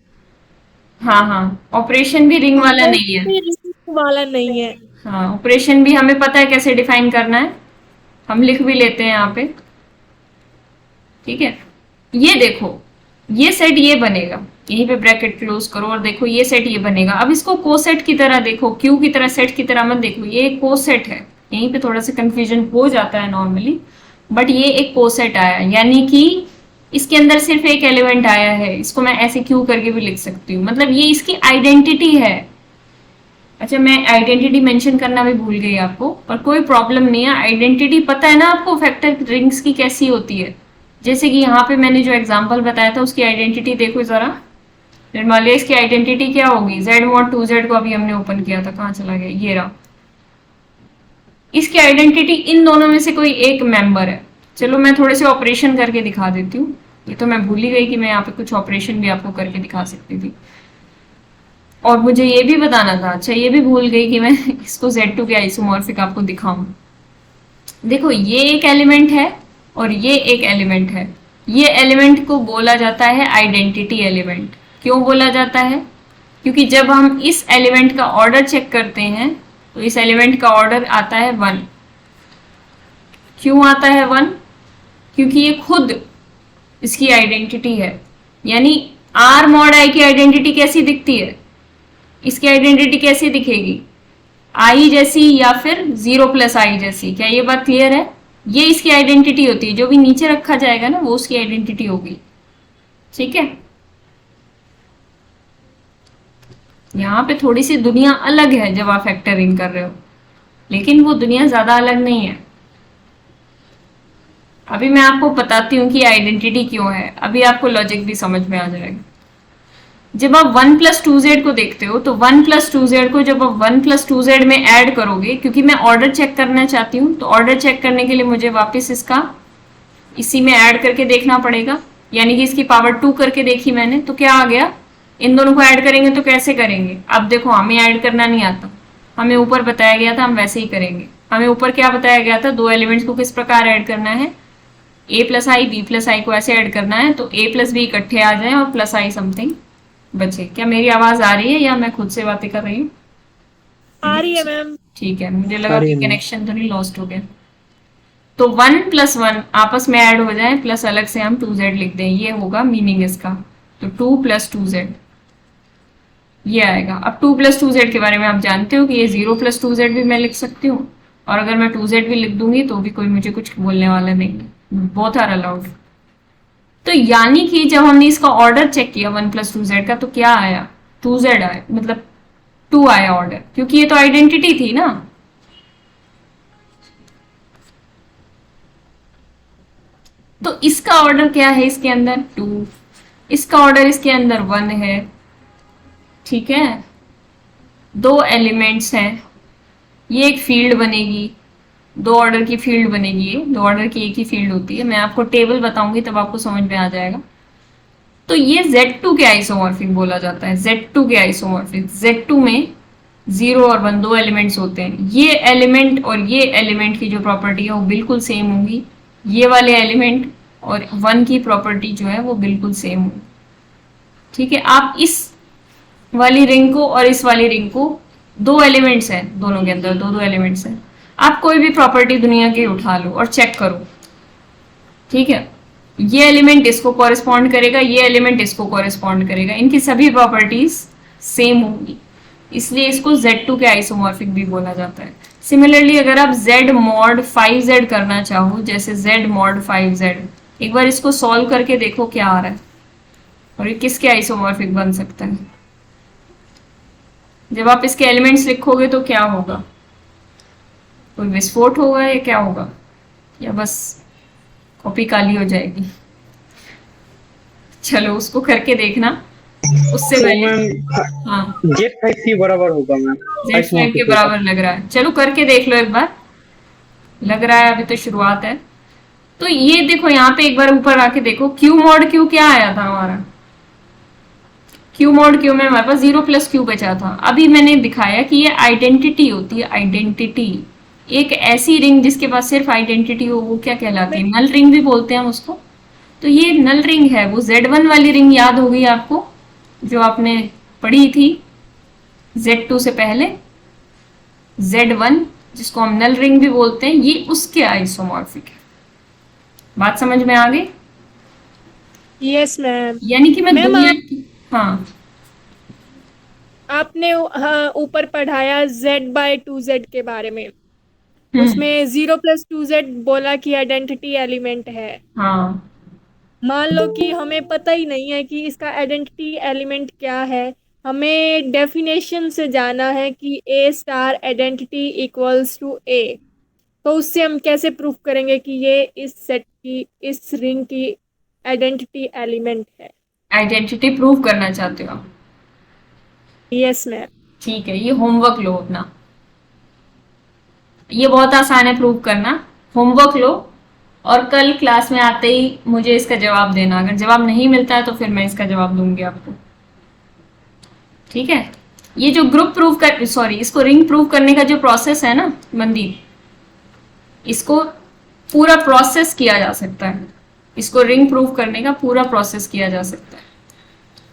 हाँ हाँ, ऑपरेशन भी रिंग वाला नहीं है। भी रिंग वाला नहीं है। हाँ, ऑपरेशन भी हमें पता है कैसे डिफाइन करना है, हम लिख भी लेते हैं यहाँ पे, ठीक है। ये देखो, ये सेट ये बनेगा, यहीं पे ब्रैकेट क्लोज करो और देखो ये सेट ये बनेगा। अब इसको कोसेट की तरह देखो, क्यू की तरह सेट की तरह मत देखो, ये एक कोसेट है। यहीं पे थोड़ा सा कंफ्यूजन हो जाता है नॉर्मली, बट ये एक कोसेट आया, यानी कि इसके अंदर सिर्फ एक एलिमेंट आया है। इसको मैं ऐसे क्यू करके भी लिख सकती हूँ, मतलब ये इसकी आइडेंटिटी है। अच्छा, मैं आइडेंटिटी मेंशन करना भी भूल गई आपको, पर कोई प्रॉब्लम नहीं है। आइडेंटिटी पता है ना आपको फैक्टर रिंग्स की कैसी होती है। जैसे कि यहाँ पे मैंने जो एग्जांपल बताया था उसकी आइडेंटिटी देखो जरा निर्मल्या, इसकी आइडेंटिटी क्या होगी, z mod 2z को अभी हमने ओपन किया था, कहाँ चला गया, ये रहा। इसकी आइडेंटिटी इन दोनों में से कोई एक मेंबर है। चलो मैं थोड़े से ऑपरेशन करके दिखा देती हूँ, ये तो मैं भूल ही गई कि मैं यहाँ पे कुछ ऑपरेशन भी आपको करके दिखा सकती थी। और मुझे ये भी बताना था, अच्छा ये भी भूल गई कि मैं इसको Z2 के आइसोमॉर्फिक आपको दिखाऊं। देखो ये एक एलिमेंट है और ये एक एलिमेंट है। ये एलिमेंट को बोला जाता है आइडेंटिटी एलिमेंट। क्यों बोला जाता है, क्योंकि जब हम इस एलिमेंट का ऑर्डर चेक करते हैं तो इस एलिमेंट का ऑर्डर आता है 1। क्यों आता है 1, क्योंकि ये खुद इसकी आइडेंटिटी है। यानी R mod I की आइडेंटिटी कैसी दिखती है, इसकी आइडेंटिटी कैसी दिखेगी, I जैसी या फिर 0 प्लस I जैसी। क्या ये बात क्लियर है, ये इसकी आइडेंटिटी होती है। जो भी नीचे रखा जाएगा ना वो उसकी आइडेंटिटी होगी, ठीक है। यहाँ पे थोड़ी सी दुनिया अलग है जब आप फैक्टरिंग कर रहे हो, लेकिन वो दुनिया ज्यादा अलग नहीं है। अभी मैं आपको बताती हूँ कि आइडेंटिटी क्यों है, अभी आपको लॉजिक भी समझ में आ जाएगा। जब आप 1+2z को देखते हो तो 1+2z को जब आप 1+2z में ऐड करोगे, क्योंकि मैं ऑर्डर चेक करना चाहती हूँ, तो ऑर्डर चेक करने के लिए मुझे वापस इसका इसी में ऐड करके देखना पड़ेगा, यानी कि इसकी पावर 2 करके देखी मैंने तो क्या आ गया। इन दोनों को ऐड करेंगे तो कैसे करेंगे, अब देखो हमें ऐड करना नहीं आता, हमें ऊपर बताया गया था हम वैसे ही करेंगे। हमें ऊपर क्या बताया गया था, दो एलिमेंट्स को किस प्रकार ऐड करना है, a+i b+i को ऐसे ऐड करना है तो a+b इकट्ठे आ जाए और +i समथिंग बचे। क्या मेरी आवाज आ रही है या मैं खुद से बातें कर रही हूँ? आ रही है मैम। ठीक है, मुझे लगा आ रही कि है मैम। कनेक्शन तो नहीं लॉस्ट हो गया। तो 1+1 आपस में ऐड हो जाए, प्लस अलग से हम 2z लिख दें, ये होगा मीनिंग इसका। तो 2+2z ये आएगा। अब 2+2z के बारे में आप जानते हो कि ये 0+2z भी मैं लिख सकती हूँ, और अगर मैं 2z भी लिख दूंगी तो भी कोई मुझे कुछ बोलने वाला नहीं है, बोथ आर अलाउड। तो यानी कि जब हमने इसका ऑर्डर चेक किया 1+2z का तो क्या आया, 2z आया, मतलब 2 आया ऑर्डर, क्योंकि ये तो आइडेंटिटी थी ना। तो इसका ऑर्डर क्या है, इसके अंदर 2, इसका ऑर्डर इसके अंदर 1 है, ठीक है। दो एलिमेंट्स हैं, ये एक फील्ड बनेगी, दो ऑर्डर की फील्ड बनेगी, ये दो ऑर्डर की एक ही फील्ड होती है। मैं आपको टेबल बताऊंगी तब आपको समझ में आ जाएगा। तो ये Z2 के आइसोमॉर्फिक बोला जाता है, Z2 के आइसोमॉर्फिक। Z2 में 0 और 1 दो एलिमेंट्स होते हैं, ये एलिमेंट और ये एलिमेंट की जो प्रॉपर्टी है वो बिल्कुल सेम होंगी, ये वाले एलिमेंट और 1 की प्रॉपर्टी जो है वो बिल्कुल सेम होगी, ठीक है। आप इस वाली रिंग को और इस वाली रिंग को, दो एलिमेंट्स हैं दोनों के अंदर, दो दो एलिमेंट्स हैं, आप कोई भी प्रॉपर्टी दुनिया की उठा लो और चेक करो, ठीक है। ये एलिमेंट इसको कॉरेस्पॉन्ड करेगा, ये एलिमेंट इसको कॉरेस्पॉन्ड करेगा, इनकी सभी प्रॉपर्टीज सेम होंगी, इसलिए इसको Z2 के आइसोमॉर्फिक भी बोला जाता है। सिमिलरली अगर आप Z mod 5Z करना चाहो, जैसे Z mod 5Z, एक बार इसको सॉल्व करके देखो क्या आ रहा है और ये किसके आइसोमॉर्फिक बन सकता है। जब आप इसके एलिमेंट्स लिखोगे तो क्या होगा, कोई विस्फोट होगा या क्या होगा, या बस कॉपी काली हो जाएगी। चलो उसको करके देखना, उससे तो पहले मैम हाँ Z5 के बराबर होगा मैम, Z5 के बराबर लग रहा है, चलो करके देख लो एक बार, लग रहा है अभी तो शुरुआत है। तो ये देखो यहाँ पे एक बार ऊपर आके देखो, Q mod Q क्या आया था हमारा, Q mod Q में हमारे पास 0+Q बचा था। अभी मैंने दिखाया कि ये आइडेंटिटी होती है, आइडेंटिटी। एक ऐसी रिंग जिसके पास सिर्फ आइडेंटिटी हो वो क्या कहलाती है, नल रिंग भी बोलते हैं हम उसको। तो ये नल रिंग है, वो Z1 वाली रिंग याद होगी आपको जो आपने पढ़ी थी Z2 से पहले, Z1 जिसको हम नल रिंग भी बोलते हैं, ये उसके आइसोमॉर्फिक है। बात समझ में आ गई? Yes ma'am. यानी कि मैं मैम दुनिया आप की, हाँ आपने हाँ, ऊपर पढ़ाया Z/2Z के बारे में, हम्म, उसमें 0+2Z बोला कि आइडेंटिटी एलिमेंट है। हाँ मान लो कि हमें पता ही नहीं है कि इसका आइडेंटिटी एलिमेंट क्या है, हमें डेफिनेशन से जाना है कि A* identity equals to A, तो उससे हम कैसे प्रूफ करेंगे कि ये इस सेट की, इस रिंग की आइडेंटिटी एलिमेंट है। आइडेंटिटी प्रूव करना चाहते हो आप? Yes ma'am. ठीक है, ये होमवर्क लो अपना, ये बहुत आसान है प्रूव करना, होमवर्क लो और कल क्लास में आते ही मुझे इसका जवाब देना। अगर जवाब नहीं मिलता है तो फिर मैं इसका जवाब दूंगी आपको, ठीक है। ये जो ग्रुप प्रूव कर, सॉरी, इसको रिंग प्रूव करने का जो प्रोसेस है ना मंदी, इसको पूरा प्रोसेस किया जा सकता है, इसको रिंग प्रूव करने का पूरा प्रोसेस किया जा सकता है।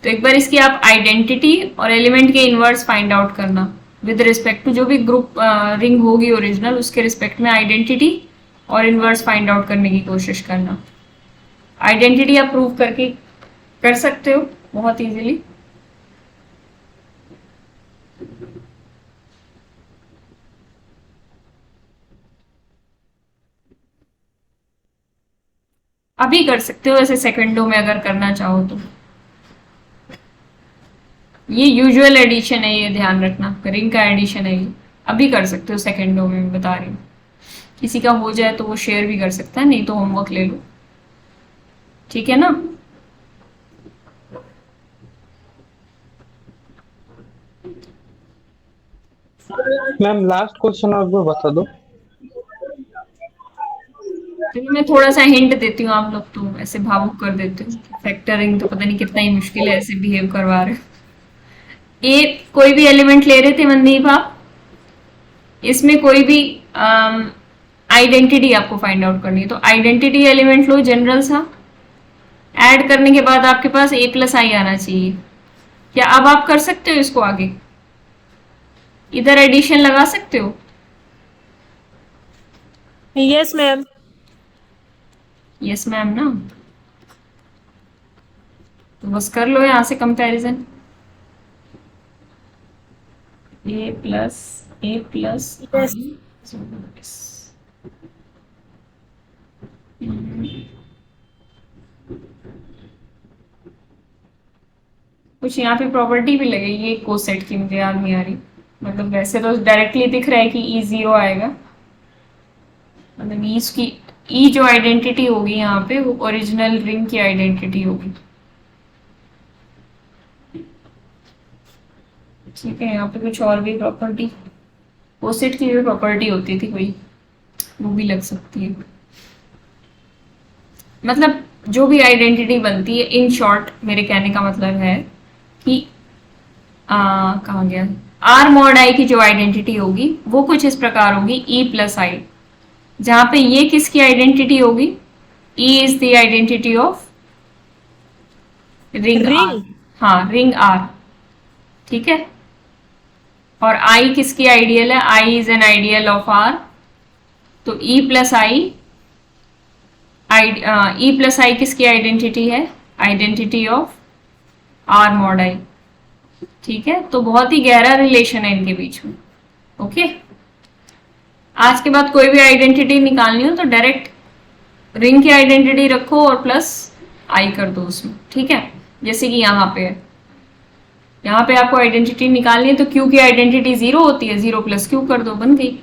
तो एक बार इसकी आप आइडेंटिटी और एलिमेंट के इनवर्स फाइंड आउट करना विद रिस्पेक्ट टू जो भी ग्रुप रिंग होगी ओरिजिनल, उसके रिस्पेक्ट में आइडेंटिटी और इनवर्स फाइंड आउट करने की कोशिश करना। आइडेंटिटी आप प्रूव करके कर सकते हो बहुत इजीली। अभी कर सकते हो, ऐसे सेकंडों में अगर करना चाहो तो। ये यूजुअल एडिशन है, ये ध्यान रखना, रिंग का एडिशन है ये। अभी कर सकते हो सेकेंडों में, मैं बता रही हूँ। किसी का हो जाए तो वो शेयर भी कर सकता है, नहीं तो होमवर्क ले लो, ठीक है ना। मैम लास्ट क्वेश्चन और वो बता दो। चलो मैं थोड़ा सा हिंट देती हूँ, आप लोग तो ऐसे भावुक कर देते हो। फैक्टरिंग तो पता नहीं कितना ही मुश्किल है, ऐसे बिहेव करवा रहे हो। ए कोई भी एलिमेंट ले रहे थे मनदीप आप, इसमें कोई भी आइडेंटिटी आपको फाइंड आउट करनी है, तो आइडेंटिटी एलिमेंट लो जनरल सा, ऐड करने के बाद आपके पास a प्लस आई आना चाहिए। क्या अब आप कर सकते हो इसको आगे, इधर एडिशन लगा सकते हो? Yes ma'am. यस मैम ना, तो बस कर लो यहाँ से कंपैरिजन। a plus Yes. कुछ यहाँ पे प्रॉपर्टी भी लगेगी एक कोसेट की, मुझे याद नहीं आ रही। मतलब वैसे तो डायरेक्टली दिख रहा है कि ई जीरो आएगा, मतलब ई की ई जो आइडेंटिटी होगी यहाँ पे वो ओरिजिनल रिंग की आइडेंटिटी होगी, ठीक है। यहाँ पे कुछ और भी प्रॉपर्टी, कोसेट की भी प्रॉपर्टी होती थी कोई, वो भी लग सकती है। मतलब जो भी आइडेंटिटी बनती है, इन शॉर्ट मेरे कहने का मतलब है कि कहाँ गया, आर मॉड आई की जो आइडेंटिटी होगी वो कुछ इस प्रकार होगी, ई प्लस आई, जहां पे ये किसकी आइडेंटिटी होगी, E is the identity of ring R, हाँ रिंग आर, ठीक है। और आई किसकी आइडियल है, I is an ideal of R, तो ई प्लस आई किसकी आइडेंटिटी है, identity of R mod I, ठीक है। तो बहुत ही गहरा रिलेशन है इनके बीच में, ओके। आज के बाद कोई भी आइडेंटिटी निकालनी हो तो डायरेक्ट रिंग की आइडेंटिटी रखो और प्लस आई कर दो उसमें, ठीक है। जैसे कि यहाँ पे है, यहाँ पे आपको आइडेंटिटी निकालनी है तो क्यू की आइडेंटिटी 0 होती है, 0 प्लस क्यू कर दो, बन गई।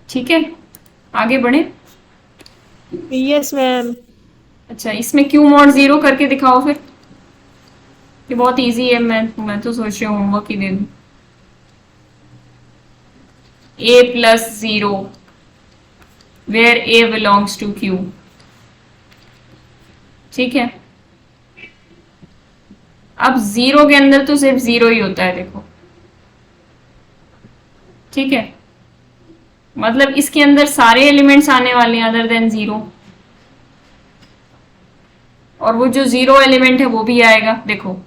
ठीक है, आगे बढ़े। Yes ma'am. अच्छा, इसमें क्यू मॉड 0 करके दिखाओ फिर, ये बहुत इजी है, मैं तो सोच रही हूँ होमवर्क ही दे दूं। a plus 0 where a belongs to q, ठीक है। अब 0 के अंदर तो सिर्फ 0 ही होता है, देखो, ठीक है। मतलब इसके अंदर सारे एलिमेंट्स आने वाले हैं अदर देन 0, और वो जो 0 एलिमेंट है वो भी आएगा। देखो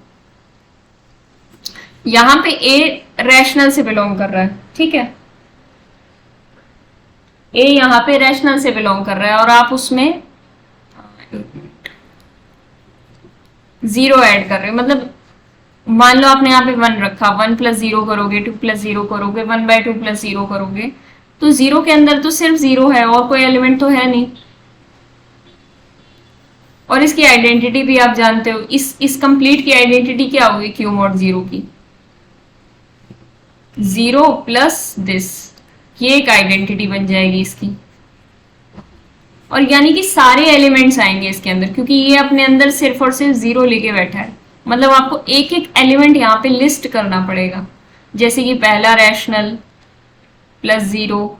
यहां पे a रैशनल से बिलोंग कर रहा है, ठीक है, a यहां पे रैशनल से बिलोंग कर रहा है, और आप उसमें 0 ऐड कर रहे हो। मतलब मान लो आपने यहाँ पे 1 रखा, 1 प्लस 0 करोगे, 2 प्लस 0 करोगे, 1/2 प्लस 0 करोगे, तो 0 के अंदर तो सिर्फ 0 है और कोई एलिमेंट तो है नहीं। और इसकी आइडेंटिटी भी आप जानते हो, इस कंप्लीट की आइडेंटिटी क्या होगी क्यू मॉड 0 की, 0 प्लस दिस, ये एक आइडेंटिटी बन जाएगी इसकी। और यानी कि सारे एलिमेंट्स आएंगे इसके अंदर, क्योंकि ये अपने अंदर सिर्फ और सिर्फ 0 लेके बैठा है। मतलब आपको एक एक एलिमेंट यहाँ पे लिस्ट करना पड़ेगा, जैसे कि पहला रैशनल प्लस 0,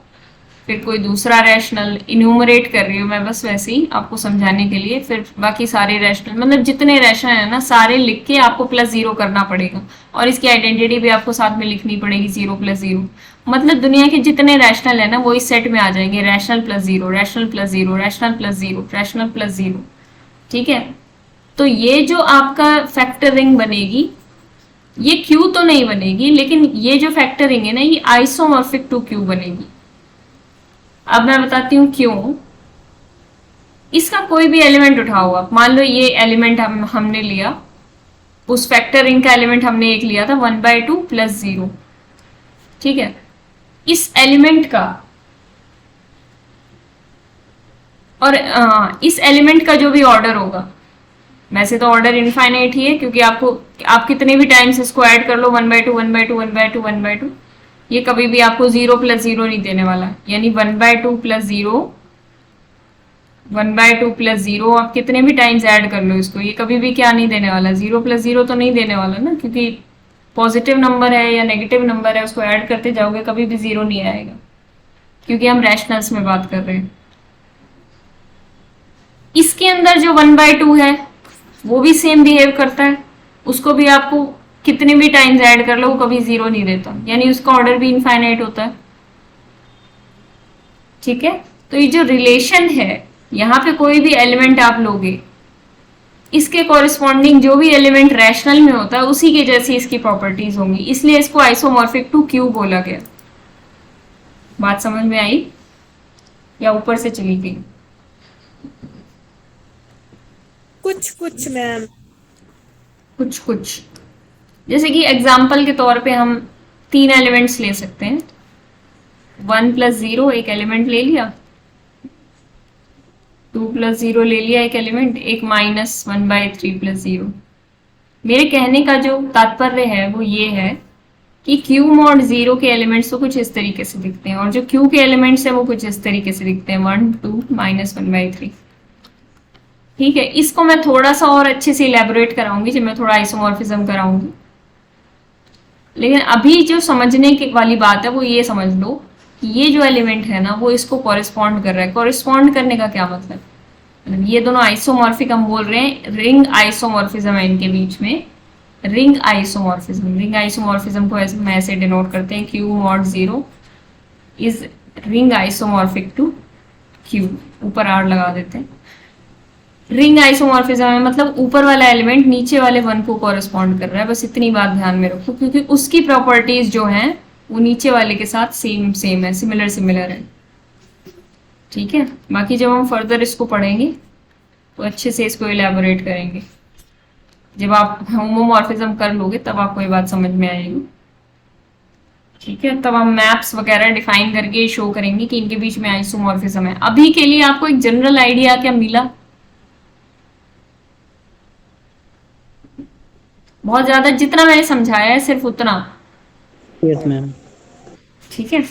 फिर कोई दूसरा रैशनल, इन्यूमरेट कर रही हूँ मैं बस वैसे ही आपको समझाने के लिए, फिर बाकी सारे रैशनल, मतलब जितने रैशनल है ना सारे लिख के आपको प्लस 0 करना पड़ेगा, और इसकी आइडेंटिटी भी आपको साथ में लिखनी पड़ेगी, 0 प्लस 0। मतलब दुनिया के जितने रैशनल है ना वो इस सेट में आ जाएंगे, rational plus 0, rational plus 0, rational plus 0, rational plus 0, ठीक है। तो ये जो आपका फैक्टर रिंग बनेगी, ये क्यू तो नहीं बनेगी, लेकिन ये जो फैक्टर रिंग है ना ये आइसोमॉर्फिक टू क्यू बनेगी। अब मैं बताती हूँ क्यों। इसका कोई भी एलिमेंट उठाओ आप, मान लो ये एलिमेंट हमने लिया, उस फैक्टर रिंग का एलिमेंट हमने एक लिया था 1/2 प्लस 0, ठीक है। इस एलिमेंट का और इस एलिमेंट का जो भी ऑर्डर होगा, वैसे तो ऑर्डर इनफाइनाइट ही है क्योंकि आप कितने भी टाइम्स इसको ऐड कर लो 1/2 1/2 1/2 1/2, ये कभी भी आपको 0 + 0 नहीं देने वाला। यानी 1/2 + 0 1/2 + 0 आप कितने भी टाइम्स ऐड कर लो इसको, ये कभी भी क्या नहीं देने वाला, 0 + 0 तो नहीं देने वाला ना, क्योंकि पॉजिटिव नंबर है या नेगेटिव नंबर है, उसको ऐड करते जाओगे कभी भी 0 नहीं आएगा, क्योंकि हम रैशनल्स में बात कर रहे हैं। इसके अंदर जो 1/2 है वो भी सेम बिहेव करता है, उसको भी आपको कितने भी टाइम्स ऐड कर लो वो कभी 0 नहीं देता, यानी उसका ऑर्डर भी इनफाइनाइट होता है। ठीक है, तो ये जो रिलेशन है, यहाँ पे कोई भी एलिमेंट आप लोगे, इसके कॉरिस्पॉन्डिंग जो भी एलिमेंट रैशनल में होता है उसी के जैसी इसकी प्रॉपर्टीज होंगी, इसलिए इसको आइसोमॉर्फिक टू क्यू बोला गया। बात समझ में आई या ऊपर से चली गई? कुछ कुछ मैम। कुछ कुछ, जैसे कि एग्जाम्पल के तौर पे हम 3 एलिमेंट्स ले सकते हैं। 1 + 0 एक एलिमेंट ले लिया, 2 + 0 ले लिया एक एलिमेंट, एक -1/3 + 0। मेरे कहने का जो तात्पर्य है वो ये है कि Q mod 0 के एलिमेंट्स तो कुछ इस तरीके से दिखते हैं और जो Q के एलिमेंट्स है वो कुछ इस तरीके से दिखते हैं, 1 2 -1/3। ठीक है, इसको मैं थोड़ा सा और अच्छे से इलेबोरेट कराऊंगी जब मैं थोड़ा आइसोमॉर्फिज्म कराऊंगी, लेकिन अभी जो समझने की वाली बात है वो ये समझ लो कि ये जो एलिमेंट है ना वो इसको कॉरेस्पॉन्ड कर रहा है। कॉरेस्पॉन्ड करने का क्या मतलब ये दोनों आइसोमॉर्फिक हम बोल रहे हैं, रिंग आइसोमॉर्फिज्म है इनके बीच में, रिंग आइसोमॉर्फिज्म। रिंग आइसोमॉर्फिज्म को ऐसे डिनोट करते हैं, Q mod 0 is ring isomorphic to Q, ऊपर R लगा देते हैं। रिंग आइसोमॉर्फिज्म है मतलब ऊपर वाला एलिमेंट नीचे वाले 1 को कॉरेस्पॉन्ड कर रहा है, बस इतनी बात ध्यान में रखो, क्योंकि उसकी प्रॉपर्टीज जो हैं वो नीचे वाले के साथ सेम है, सिमिलर है। ठीक है, बाकी जब हम फर्दर इसको पढ़ेंगे तो अच्छे से इसको इलेबोरेट करेंगे। जब आप होमोमॉर्फिज्म कर लोगे तब आपको ये बात समझ में आएगी। ठीक है, तब हम मैप्स वगैरह डिफाइन करके शो करेंगे कि इनके बीच में आइसोमॉर्फिज्म है। अभी के लिए आपको एक जनरल आइडिया क्या मिला? बहुत ज्यादा जितना मैंने समझाया है सिर्फ उतना। Yes ma'am. ठीक है,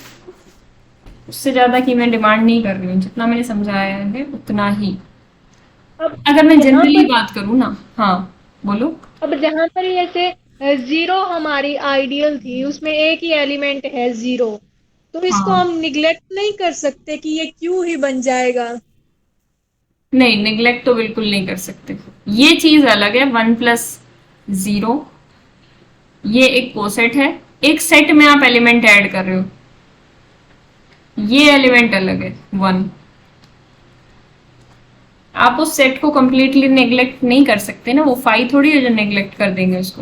उससे ज्यादा की मैं डिमांड नहीं कर रही हूँ, जितना मैंने समझाया है उतना ही। अब अगर मैं यहाँ जनरली पर बात करूँ ना, हाँ बोलो। अब जहाँ पर ऐसे 0 हमारी आइडियल थी, उसमें एक ही एलिमेंट है 0, तो इसको हाँ, हम निग्लेक्ट नहीं कर सकते कि ये क्यों ही बन जाएगा। नहीं, निग्लेक्ट तो बिल्कुल नहीं कर सकते, ये चीज अलग है। 1 + 0 ये एक कोसेट है, एक सेट में आप एलिमेंट ऐड कर रहे हो, ये एलिमेंट अलग है 1। आप उस सेट को कंप्लीटली नेग्लेक्ट नहीं कर सकते ना, वो 5 थोड़ी है जो नेग्लेक्ट कर देंगे उसको।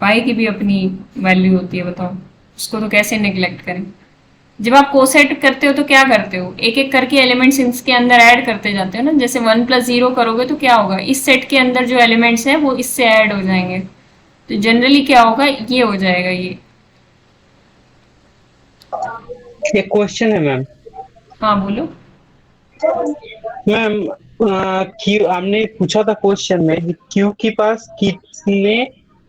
5 की भी अपनी वैल्यू होती है, बताओ उसको तो कैसे नेग्लेक्ट करें। जब आप कोसेट करते हो तो क्या करते हो, एक एक करके एलिमेंट्स इसके अंदर ऐड करते जाते हो ना। जैसे 1 + 0 करोगे तो क्या होगा, इस सेट के अंदर जो एलिमेंट्स हैं वो इससे ऐड हो जाएंगे, तो जनरली क्या होगा, ये हो जाएगा ये। एक क्वेश्चन है मैम। हाँ बोलो। मैम क्यू हमने पूछा था क्वेश्चन में कि क्यू के पास कितने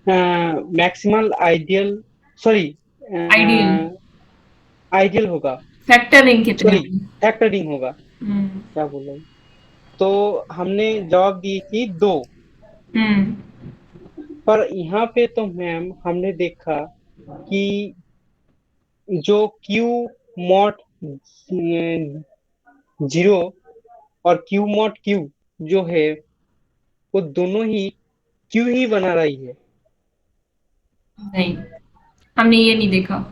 maximal ideal sorry ideal ideal होगा, फैक्टर रिंग कितने सॉरी होंगे? फैक्टरिंग होगा, हम्म क्या बोल रहा हूँ। तो हमने जवाब दी कि 2, हम्म पर यहाँ पे तो मैम हमने देखा कि जो क्यू मॉड 0 और क्यू मॉड क्यू जो है वो दोनों ही क्यू ही बना रही है। नहीं, हमने ये नहीं देखा।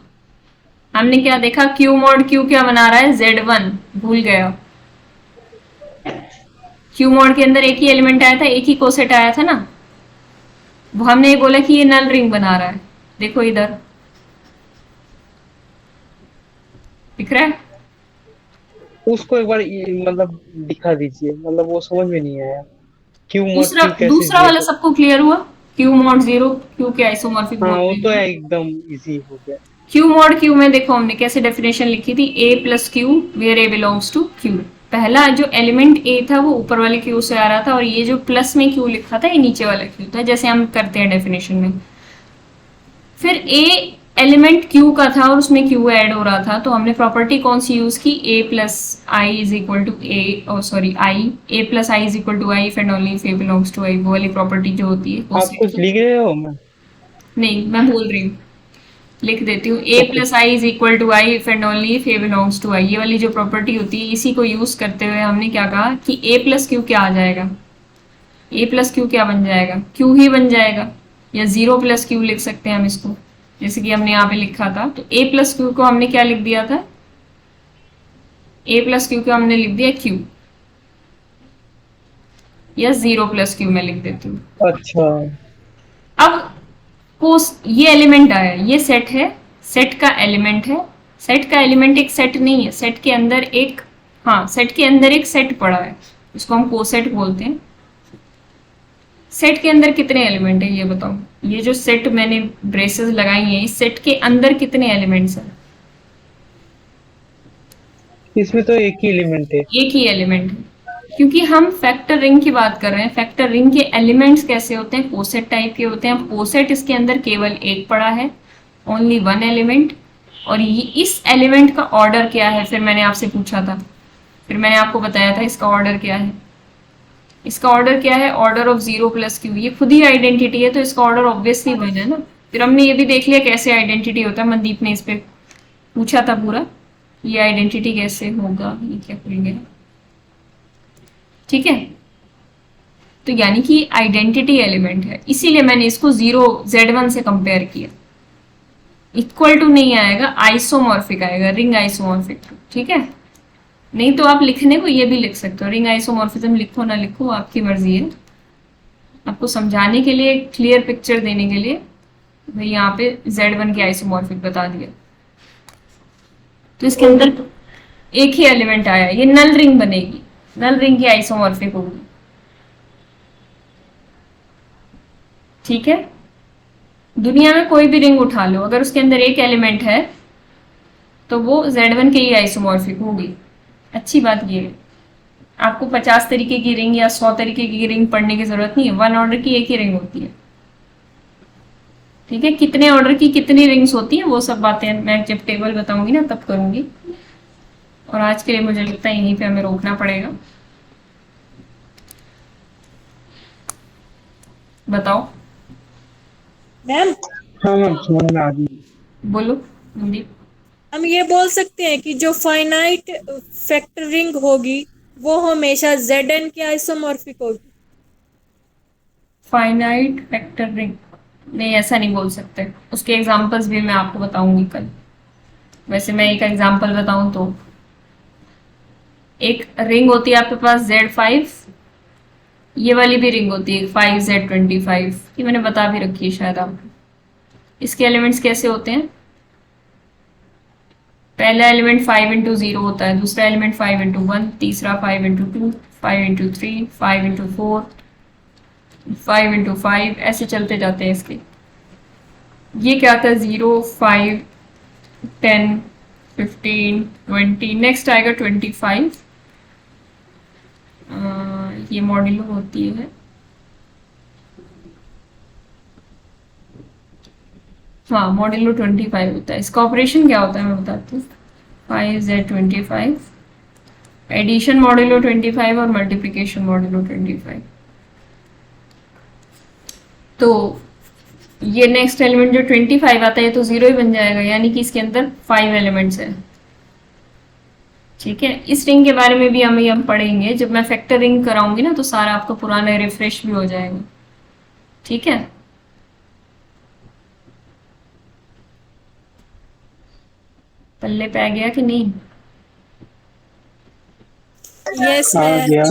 हमने क्या देखा, Q mod Q क्या बना रहा है, Z1। भूल गया, Q mod के अंदर एक ही एलिमेंट आया था, एक ही कोसेट आया था ना, वो हमने ये बोला कि ये नल रिंग बना रहा है। देखो इधर दिख रहा है, उसको एक बार मतलब दिखा दीजिए, मतलब वो समझ में नहीं आया क्यू मॉड दूसरा क्यू कैसे दूसरा वाला सबको क्लियर हुआ? Q mod 0 Q के आइसोमॉर्फिक हाँ बोल वो रहे तो हैं, एकदम इजी हो गया। क्यू मॉड क्यू में देखो हमने कैसे डेफिनेशन लिखी थी, A plus Q where A belongs to Q. पहला जो एलिमेंट ए था वो ऊपर वाले क्यू से आ रहा था, और ये जो प्लस में क्यू लिखा था ये नीचे वाला क्यू था, जैसे हम करते हैं डेफिनेशन में। फिर ए एलिमेंट क्यू का था और उसमें क्यू ऐड हो रहा था, तो हमने प्रॉपर्टी कौन सी यूज की, A plus I is equal to I, A plus I is equal to I if and only if A belongs to I, वो वाली प्रॉपर्टी जो होती है आप कुछ लिख रहे हो? मैं नहीं, मैं बोल रही हूँ, लिख देती हूँ, A plus I is equal to I if and only if A belongs to I. ये वाली जो प्रॉपर्टी होती है इसी को यूज करते हुए हमने क्या कहा कि ए प्लस क्यू क्या आ जाएगा, ए प्लस क्यू क्या बन जाएगा, क्यू ही बन जाएगा, या जीरो प्लस क्यू लिख सकते हैं हम इसको, जैसे कि हमने यहाँ पे लिखा था। तो ए प्लस क्यू को हमने क्या लिख दिया था, ए प्लस क्यू को हमने लिख दिया क्यू, या जीरो प्लस क्यू में लिख देती हूँ। अच्छा, अब ये एलिमेंट आया, ये सेट है, सेट का एलिमेंट है, सेट का एलिमेंट एक सेट नहीं है, सेट के अंदर एक, हाँ सेट के अंदर एक सेट पड़ा है, उसको हम कोसेट बोलते हैं। सेट के अंदर कितने एलिमेंट है ये बताओ, ये जो सेट मैंने ब्रेसेस लगाई हैं इस सेट के अंदर कितने एलिमेंट्स हैं? इसमें तो एक ही एलिमेंट है। एक ही एलिमेंट है, क्योंकि हम फैक्टर रिंग की बात कर रहे हैं। फैक्टर रिंग के एलिमेंट्स कैसे होते हैं, कोसेट टाइप के होते हैं। कोसेट इसके अंदर केवल एक पड़ा है, ओनली वन एलिमेंट, और ये इस एलिमेंट का ऑर्डर क्या है, फिर मैंने आपसे पूछा था, फिर मैंने आपको बताया था इसका ऑर्डर क्या है। इसका ऑर्डर क्या है, order of zero plus Q, ये खुद ही आइडेंटिटी है तो इसका ऑर्डर ऑब्वियसली वन है ना। फिर हमने ये भी देख लिया कैसे आइडेंटिटी होता है, मनदीप ने इस पे पूछा था पूरा, ये आइडेंटिटी कैसे होगा, ये क्या करेंगे, ठीक है। तो यानी कि आइडेंटिटी एलिमेंट है, इसीलिए मैंने इसको जीरो Z1 से कंपेयर किया। इक्वल टू नहीं आएगा, आइसोमॉर्फिक आएगा, रिंग आइसोमॉर्फिक, ठीक है। नहीं तो आप लिखने को ये भी लिख सकते हो, रिंग आइसोमॉर्फिज्म लिखो ना लिखो आपकी मर्जी है। आपको समझाने के लिए, क्लियर पिक्चर देने के लिए भाई यहाँ पे Z1 की आइसोमॉर्फिक बता दिया। तो इसके अंदर एक ही एलिमेंट आया, ये नल रिंग बनेगी, नल रिंग की आइसोमॉर्फिक होगी, ठीक है। दुनिया में कोई भी रिंग उठा लो, अगर उसके अंदर एक एलिमेंट है तो वो Z1 के ही आइसोमॉर्फिक होगी। अच्छी बात ये है, आपको 50 तरीके की रिंग या 100 तरीके की रिंग पढ़ने की जरूरत नहीं है, वन ऑर्डर की एक ही रिंग होती है, ठीक है। कितने ऑर्डर की कितनी रिंग्स होती हैं वो सब बातें मैं जब टेबल बताऊंगी ना तब करूंगी। और आज के लिए मुझे लगता है यहीं पे हमें रोकना पड़ेगा। बताओ मैम, हाँ मैम, समझ में आ गई। बोलो मनदीप। हम ये बोल सकते हैं कि जो फाइनाइट फैक्टर रिंग होगी वो हमेशा Zn की आइसोमॉर्फिक होगी। फाइनाइट फैक्टर रिंग, नहीं ऐसा नहीं बोल सकते, उसके एग्जांपल्स भी मैं आपको बताऊंगी कल। वैसे मैं एक एग्जांपल बताऊं तो एक रिंग होती है आपके पास Z5, ये वाली भी रिंग होती है 5Z25, ये मैंने बता भी रखी है शायद आपको। इसके एलिमेंट्स कैसे होते हैं, पहला एलिमेंट 5 इंटू 0 होता है, दूसरा एलिमेंट 5 इंटू 1, तीसरा 5 इंटू 2, 5 इंटू 3, 5 इंटू 4, 5 इंटू 5, ऐसे चलते जाते हैं इसके। ये क्या था, 0, 5, 10, 15, 20, नेक्स्ट आएगा 25। ये मॉड्यूलो होती है, हाँ मॉड्यूलो 25 होता है। इसका ऑपरेशन क्या होता है मैं बताती हूँ, 5Z25, एडिशन मॉड्यूलो 25 और मल्टीप्लिकेशन मॉड्यूलो 25। तो ये नेक्स्ट एलिमेंट जो 25 आता है तो 0 ही बन जाएगा, यानी कि इसके अंदर 5 एलिमेंट्स हैं, ठीक है। इस रिंग के बारे में भी हम पढ़ेंगे जब मैं फैक्टर रिंग कराऊंगी ना, तो सारा आपका पुराना रिफ्रेश भी हो जाएगा, ठीक है। पल्ले पे आ गया कि नहीं? यस आ मैम। गया।